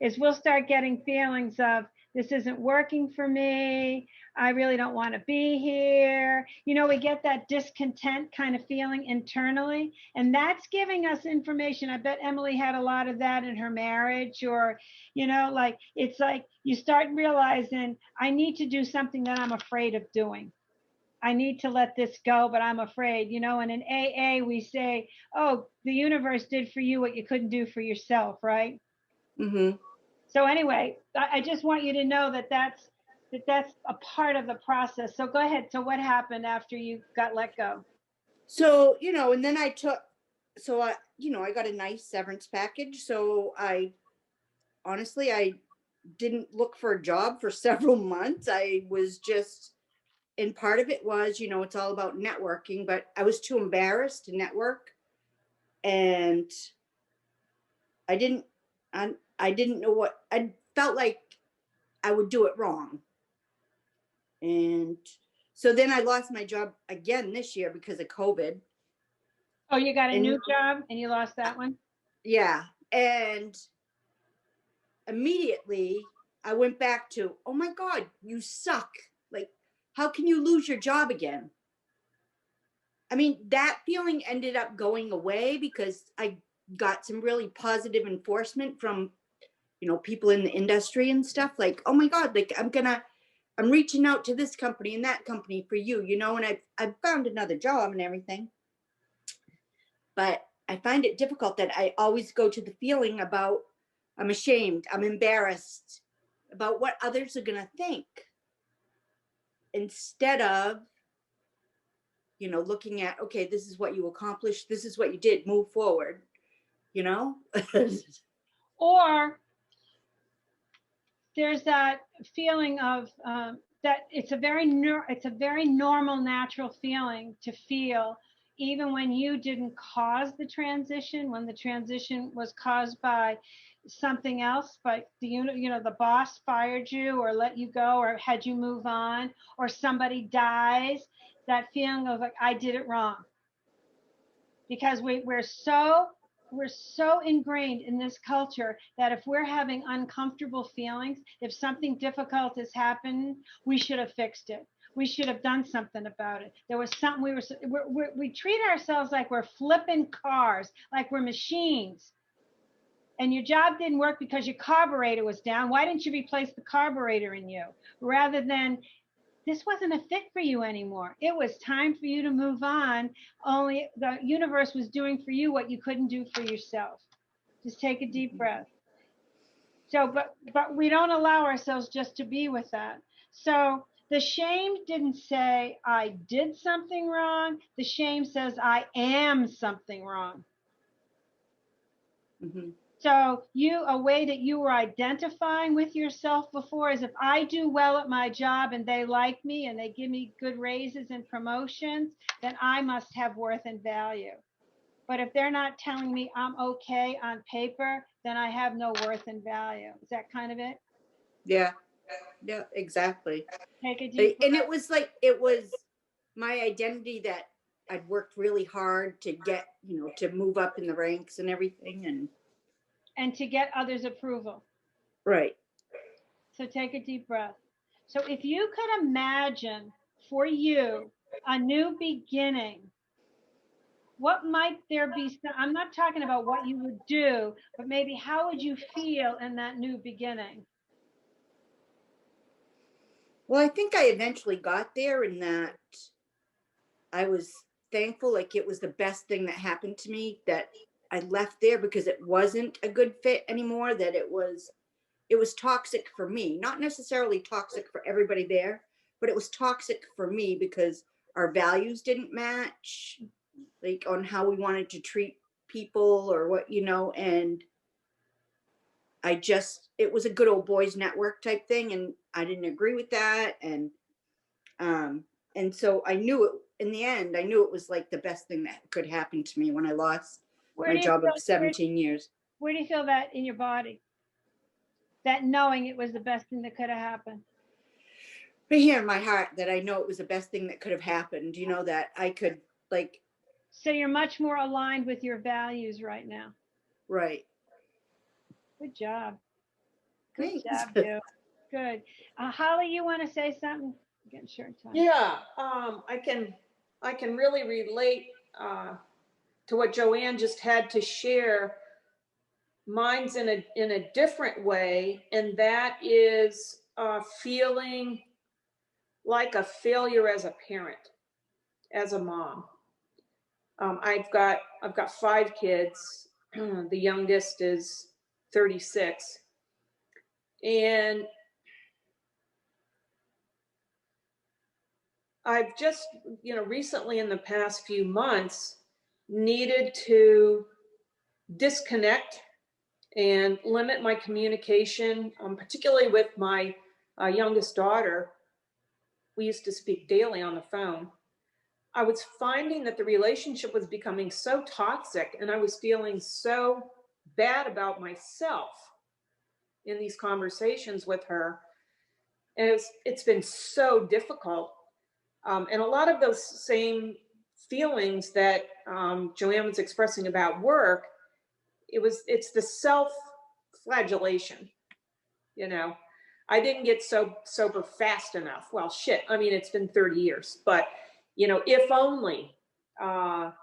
is we'll start getting feelings of, this isn't working for me. I really don't want to be here. You know, we get that discontent kind of feeling internally, and that's giving us information. I bet Emily had a lot of that in her marriage, or, you know, like, it's like you start realizing, I need to do something that I'm afraid of doing. I need to let this go, but I'm afraid, you know, and in AA, we say, oh, the universe did for you what you couldn't do for yourself, right? Mm-hmm. So anyway, I just want you to know that that's a part of the process. So go ahead. So what happened after you got let go? So, you know, and then I got a nice severance package. So honestly, I didn't look for a job for several months. I was just, and part of it was, you know, it's all about networking, but I was too embarrassed to network. And I didn't know what, I felt like I would do it wrong. And so then I lost my job again this year because of COVID. Oh, you got a new job and you lost that one? Yeah. And immediately I went back to, oh my God, you suck. Like, how can you lose your job again? I mean, that feeling ended up going away because I got some really positive enforcement from, you know, people in the industry and stuff. Like, oh my God, like I'm reaching out to this company and that company for you, you know, and I've found another job and everything. But I find it difficult that I always go to the feeling about, I'm ashamed, I'm embarrassed about what others are going to think, instead of, you know, looking at, okay, this is what you accomplished, this is what you did, move forward, you know. Or there's that feeling of that it's a very normal, natural feeling to feel even when you didn't cause the transition, when the transition was caused by something else, but the boss fired you or let you go or had you move on, or somebody dies, that feeling of like, I did it wrong. Because we're so ingrained in this culture that if we're having uncomfortable feelings, if something difficult has happened, we should have fixed it. We should have done something about it. There was something we treat ourselves like we're flipping cars, like we're machines. And your job didn't work because your carburetor was down. Why didn't you replace the carburetor in you? Rather than, this wasn't a fit for you anymore. It was time for you to move on. Only the universe was doing for you what you couldn't do for yourself. Just take a deep breath. So, but we don't allow ourselves just to be with that. So the shame didn't say I did something wrong. The shame says I am something wrong. Mm-hmm. So a way that you were identifying with yourself before is, if I do well at my job and they like me and they give me good raises and promotions, then I must have worth and value. But if they're not telling me I'm okay on paper, then I have no worth and value. Is that kind of it? Yeah, exactly. Take a deep breath. And it was my identity that I'd worked really hard to get, to move up in the ranks and everything, and to get others' approval. Right. So take a deep breath. So if you could imagine for you a new beginning, what might there be? I'm not talking about what you would do, but maybe how would you feel in that new beginning? Well, I think I eventually got there, in that I was thankful, like it was the best thing that happened to me, that I left there, because it wasn't a good fit anymore, that it was toxic for me, not necessarily toxic for everybody there, but it was toxic for me because our values didn't match, like on how we wanted to treat people or what, and it was a good old boys network type thing, and I didn't agree with that. And so I knew it, in the end, I knew it was like the best thing that could happen to me when I lost my job of 17 years. Where do you feel that in your body? That knowing it was the best thing that could have happened? Right here in my heart, that I know it was the best thing that could have happened, that I could, like. So you're much more aligned with your values right now. Right. Good job. Good Thanks. job, you. Good. Holly, you want to say something? Getting short time. Yeah, I can really relate to what Joanne just had to share. Mine's in a different way, and that is feeling like a failure as a parent, as a mom. I've got 5 kids. The youngest is 36, and I've just, recently in the past few months, needed to disconnect and limit my communication, particularly with my youngest daughter. We used to speak daily on the phone. I was finding that the relationship was becoming so toxic, and I was feeling so bad about myself in these conversations with her. And it's been so difficult. And a lot of those same feelings that Joanne was expressing about work, it's the self-flagellation. I didn't get sober fast enough. Well, shit, it's been 30 years, but if only, I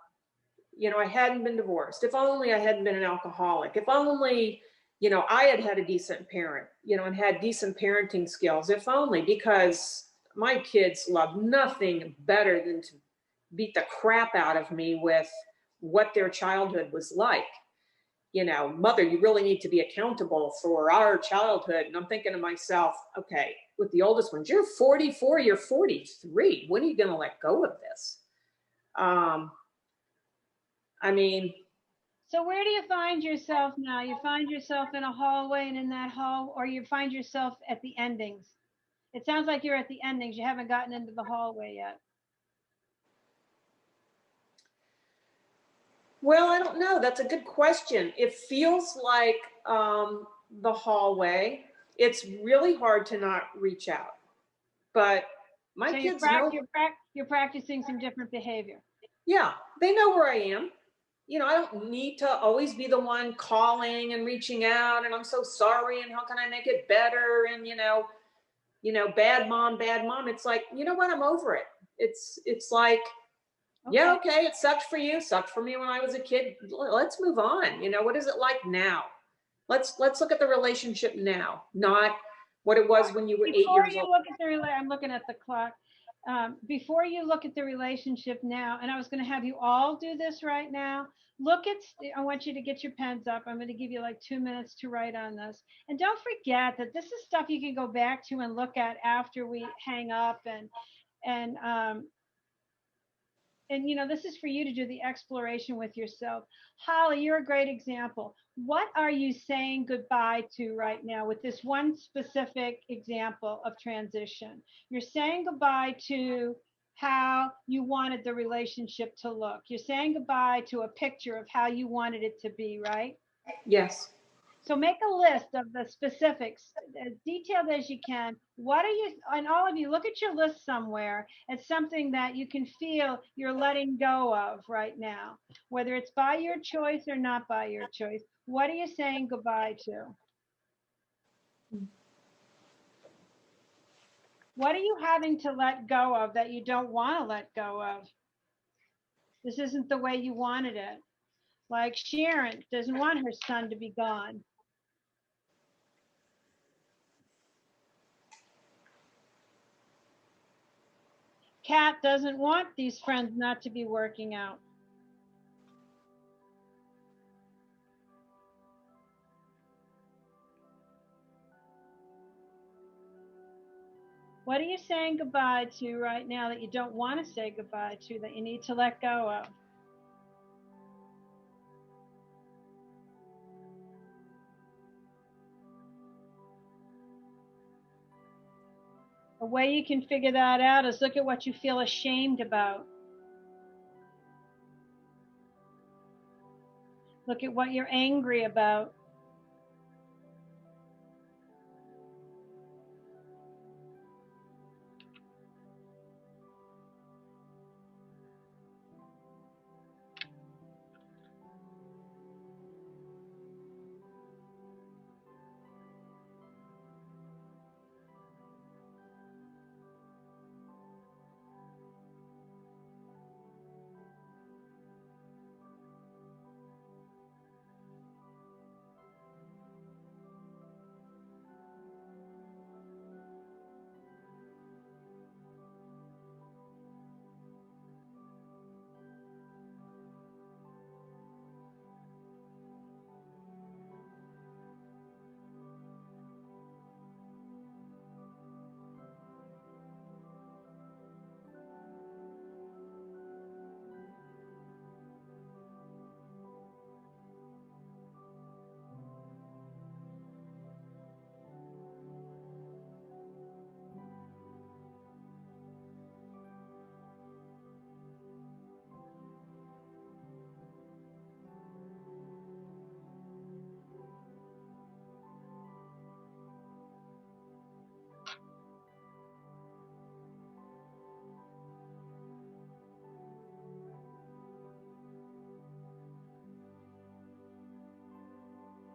hadn't been divorced. If only I hadn't been an alcoholic. If only, I had a decent parent, and had decent parenting skills. If only, because my kids love nothing better than to beat the crap out of me with what their childhood was like. Mother, you really need to be accountable for our childhood. And I'm thinking to myself, okay, with the oldest ones, you're 44, you're 43. When are you going to let go of this? So where do you find yourself now? You find yourself in a hallway, and in that hall, or you find yourself at the endings? It sounds like you're at the endings. You haven't gotten into the hallway yet. Well, I don't know. That's a good question. It feels like the hallway. It's really hard to not reach out. But my So kids know. you're practicing some different behavior. Yeah, they know where I am. You know, I don't need to always be the one calling and reaching out and I'm so sorry and how can I make it better and bad mom, bad mom. It's like, you know what? I'm over it. It's like, yeah, okay, it sucked for you, sucked for me when I was a kid. Let's move on. You know, what is it like now? Let's look at the relationship now, not what it was when you were 8 years old. Before you look at the I'm looking at the clock. Before you look at the relationship now, and I was going to have you all do this right now. I want you to get your pens up. I'm going to give you like 2 minutes to write on this. And don't forget that this is stuff you can go back to and look at after we hang up and this is for you to do the exploration with yourself. Holly, you're a great example. What are you saying goodbye to right now with this one specific example of transition? You're saying goodbye to how you wanted the relationship to look. You're saying goodbye to a picture of how you wanted it to be, right? Yes. So make a list of the specifics, as detailed as you can. And all of you, look at your list somewhere. It's something that you can feel you're letting go of right now, whether it's by your choice or not by your choice. What are you saying goodbye to? What are you having to let go of that you don't want to let go of? This isn't the way you wanted it. Like Sharon doesn't want her son to be gone. Kat doesn't want these friends not to be working out. What are you saying goodbye to right now that you don't want to say goodbye to, that you need to let go of? A way you can figure that out is look at what you feel ashamed about. Look at what you're angry about.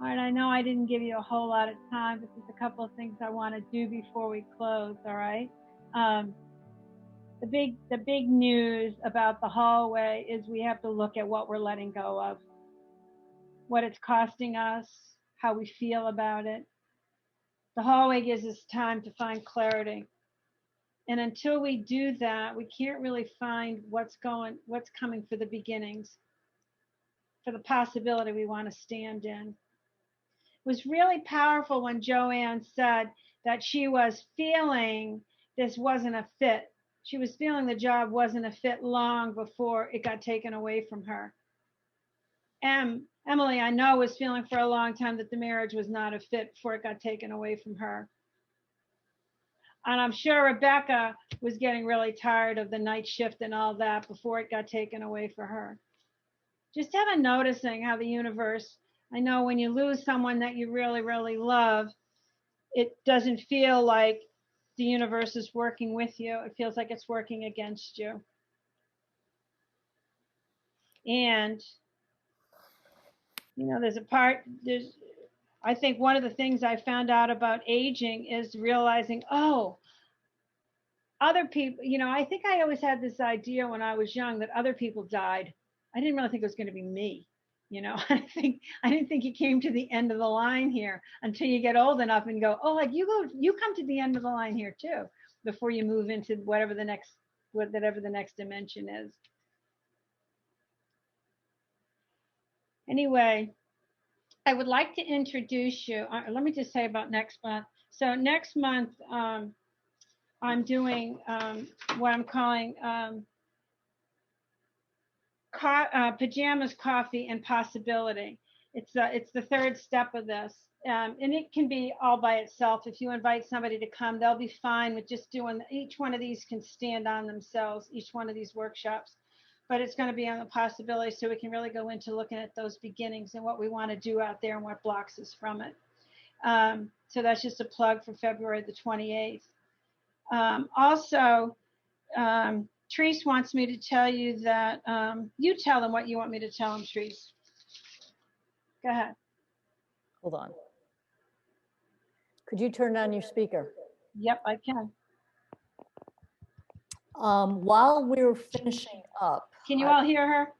All right, I know I didn't give you a whole lot of time, but there's a couple of things I want to do before we close, all right? The big news about the hallway is we have to look at what we're letting go of, what it's costing us, how we feel about it. The hallway gives us time to find clarity. And until we do that, we can't really find what's coming for the beginnings, for the possibility we want to stand in. It was really powerful when Joanne said that she was feeling this wasn't a fit. She was feeling the job wasn't a fit long before it got taken away from her. Emily, I know, was feeling for a long time that the marriage was not a fit before it got taken away from her. And I'm sure Rebecca was getting really tired of the night shift and all that before it got taken away from her. just have a noticing how the universe, I know when you lose someone that you really, really love, it doesn't feel like the universe is working with you. It feels like it's working against you. And, you know, I think one of the things I found out about aging is realizing, oh, other people, you know, I think I always had this idea when I was young that other people died. I didn't really think it was going to be me. You know, I didn't think you came to the end of the line here until you get old enough and go, oh, like you come to the end of the line here too, before you move into whatever the next dimension is. Anyway, I would like to introduce you. Let me just say about next month. So next month, I'm doing what I'm calling Pajamas, Coffee, and Possibility. It's the third step of this. And it can be all by itself. If you invite somebody to come, they'll be fine with just doing, each one of these can stand on themselves, each one of these workshops. But it's going to be on the possibility, so we can really go into looking at those beginnings and what we want to do out there and what blocks us from it. So that's just a plug for February the 28th. Also, Therese wants me to tell you that, you tell them what you want me to tell them, Therese. Go ahead. Hold on. Could you turn on your speaker? Yep, I can. While we're finishing up. Can you all hear her?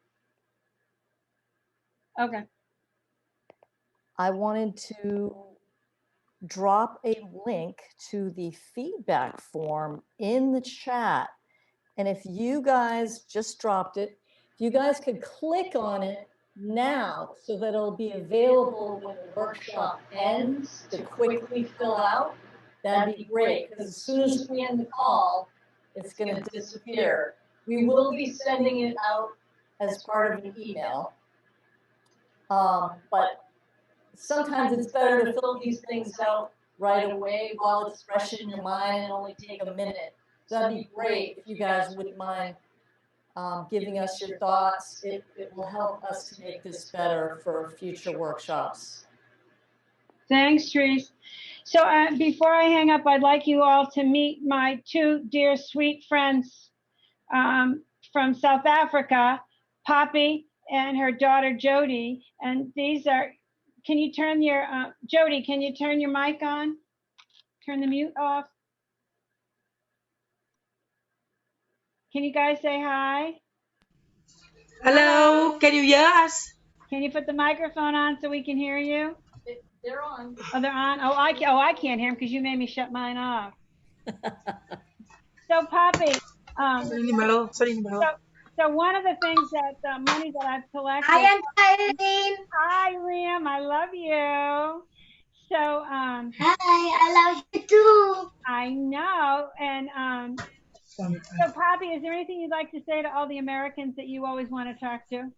Okay. I wanted to drop a link to the feedback form in the chat. And if you guys just dropped it, if you guys could click on it now so that it'll be available when the workshop ends to quickly fill out, that'd be great. Because as soon as we end the call, it's going to disappear. We will be sending it out as part of an email. But sometimes it's better to fill these things out right away while it's fresh in your mind and only take a minute. So that'd be great if you guys wouldn't mind giving us your thoughts. It will help us to make this better for future workshops. Thanks, Therese. So before I hang up, I'd like you all to meet my two dear sweet friends from South Africa, Poppy and her daughter Jody. And these are, can you turn your, Jody, can you turn your mic on? Turn the mute off. Can you guys say hi? Hello, can you hear us? Can you put the microphone on so we can hear you? They're on. Oh, they're on. Oh, I can't hear them because you made me shut mine off. So, Poppy, so one of the things that money that I've collected. Hi, Irene. Hi, Liam. I love you. So, hi, I love you too. I know. And so, Poppy, is there anything you'd like to say to all the Americans that you always want to talk to?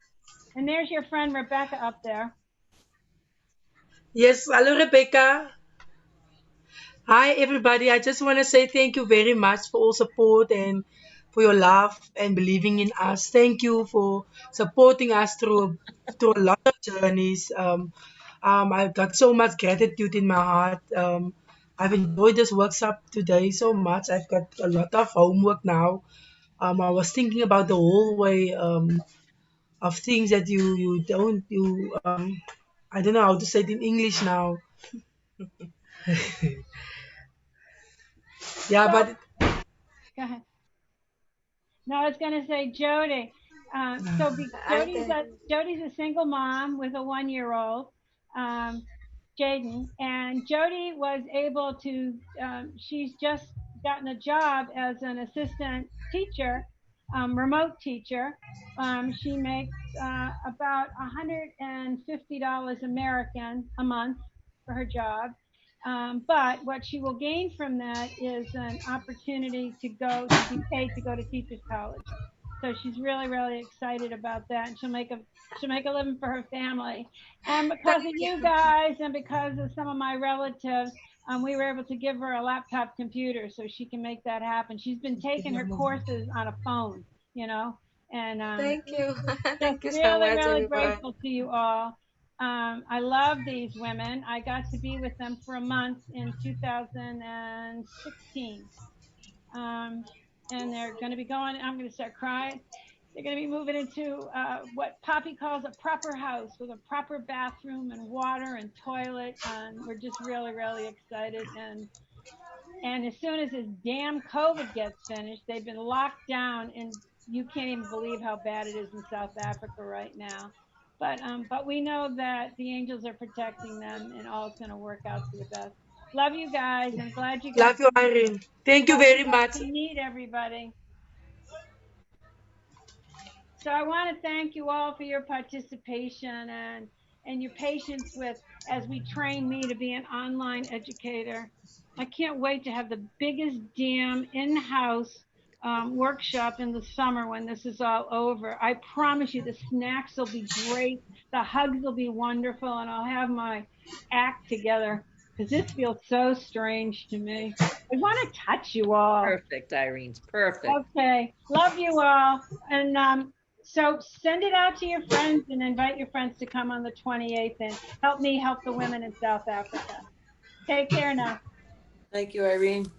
And there's your friend Rebecca up there. Yes, hello, Rebecca. Hi, everybody. I just want to say thank you very much for all support and for your love and believing in us. Thank you for supporting us through a lot of journeys. I've got so much gratitude in my heart. I've enjoyed this workshop today so much. I've got a lot of homework now. I was thinking about the whole way of things that I don't know how to say it in English now. Yeah, but Go ahead. No, I was going to say Jody. Jody's a single mom with a 1-year-old, Jaden, and Jody was able to. She's just gotten a job as an assistant teacher, remote teacher. She makes about $150 American a month for her job. But what she will gain from that is an opportunity to be paid to go to teachers college. So she's really, really excited about that. And she'll make a living for her family. And because of you guys and because of some of my relatives, we were able to give her a laptop computer so she can make that happen. She's been taking her courses on a phone, you know, And Thank you. just Thank you so really, much, really everyone. grateful to you all. I love these women. I got to be with them for a month in 2016. And they're going to be going, I'm going to start crying. They're going to be moving into what Poppy calls a proper house with a proper bathroom and water and toilet. And we're just really, really excited. And as soon as this damn COVID gets finished, they've been locked down, and you can't even believe how bad it is in South Africa right now. But we know that the angels are protecting them, and all is going to work out for the best. Love you guys. I'm glad you got Love you, Irene. Thank you glad you very got much. to meet everybody. So I want to thank you all for your participation and your patience with as we train me to be an online educator. I can't wait to have the biggest damn in-house workshop in the summer when this is all over. I promise you the snacks will be great, the hugs will be wonderful, and I'll have my act together because this feels so strange to me. I want to touch you all. Perfect, Irene. Perfect. Okay. Love you all. And so send it out to your friends and invite your friends to come on the 28th and help me help the women in South Africa. Take care now. Thank you, Irene.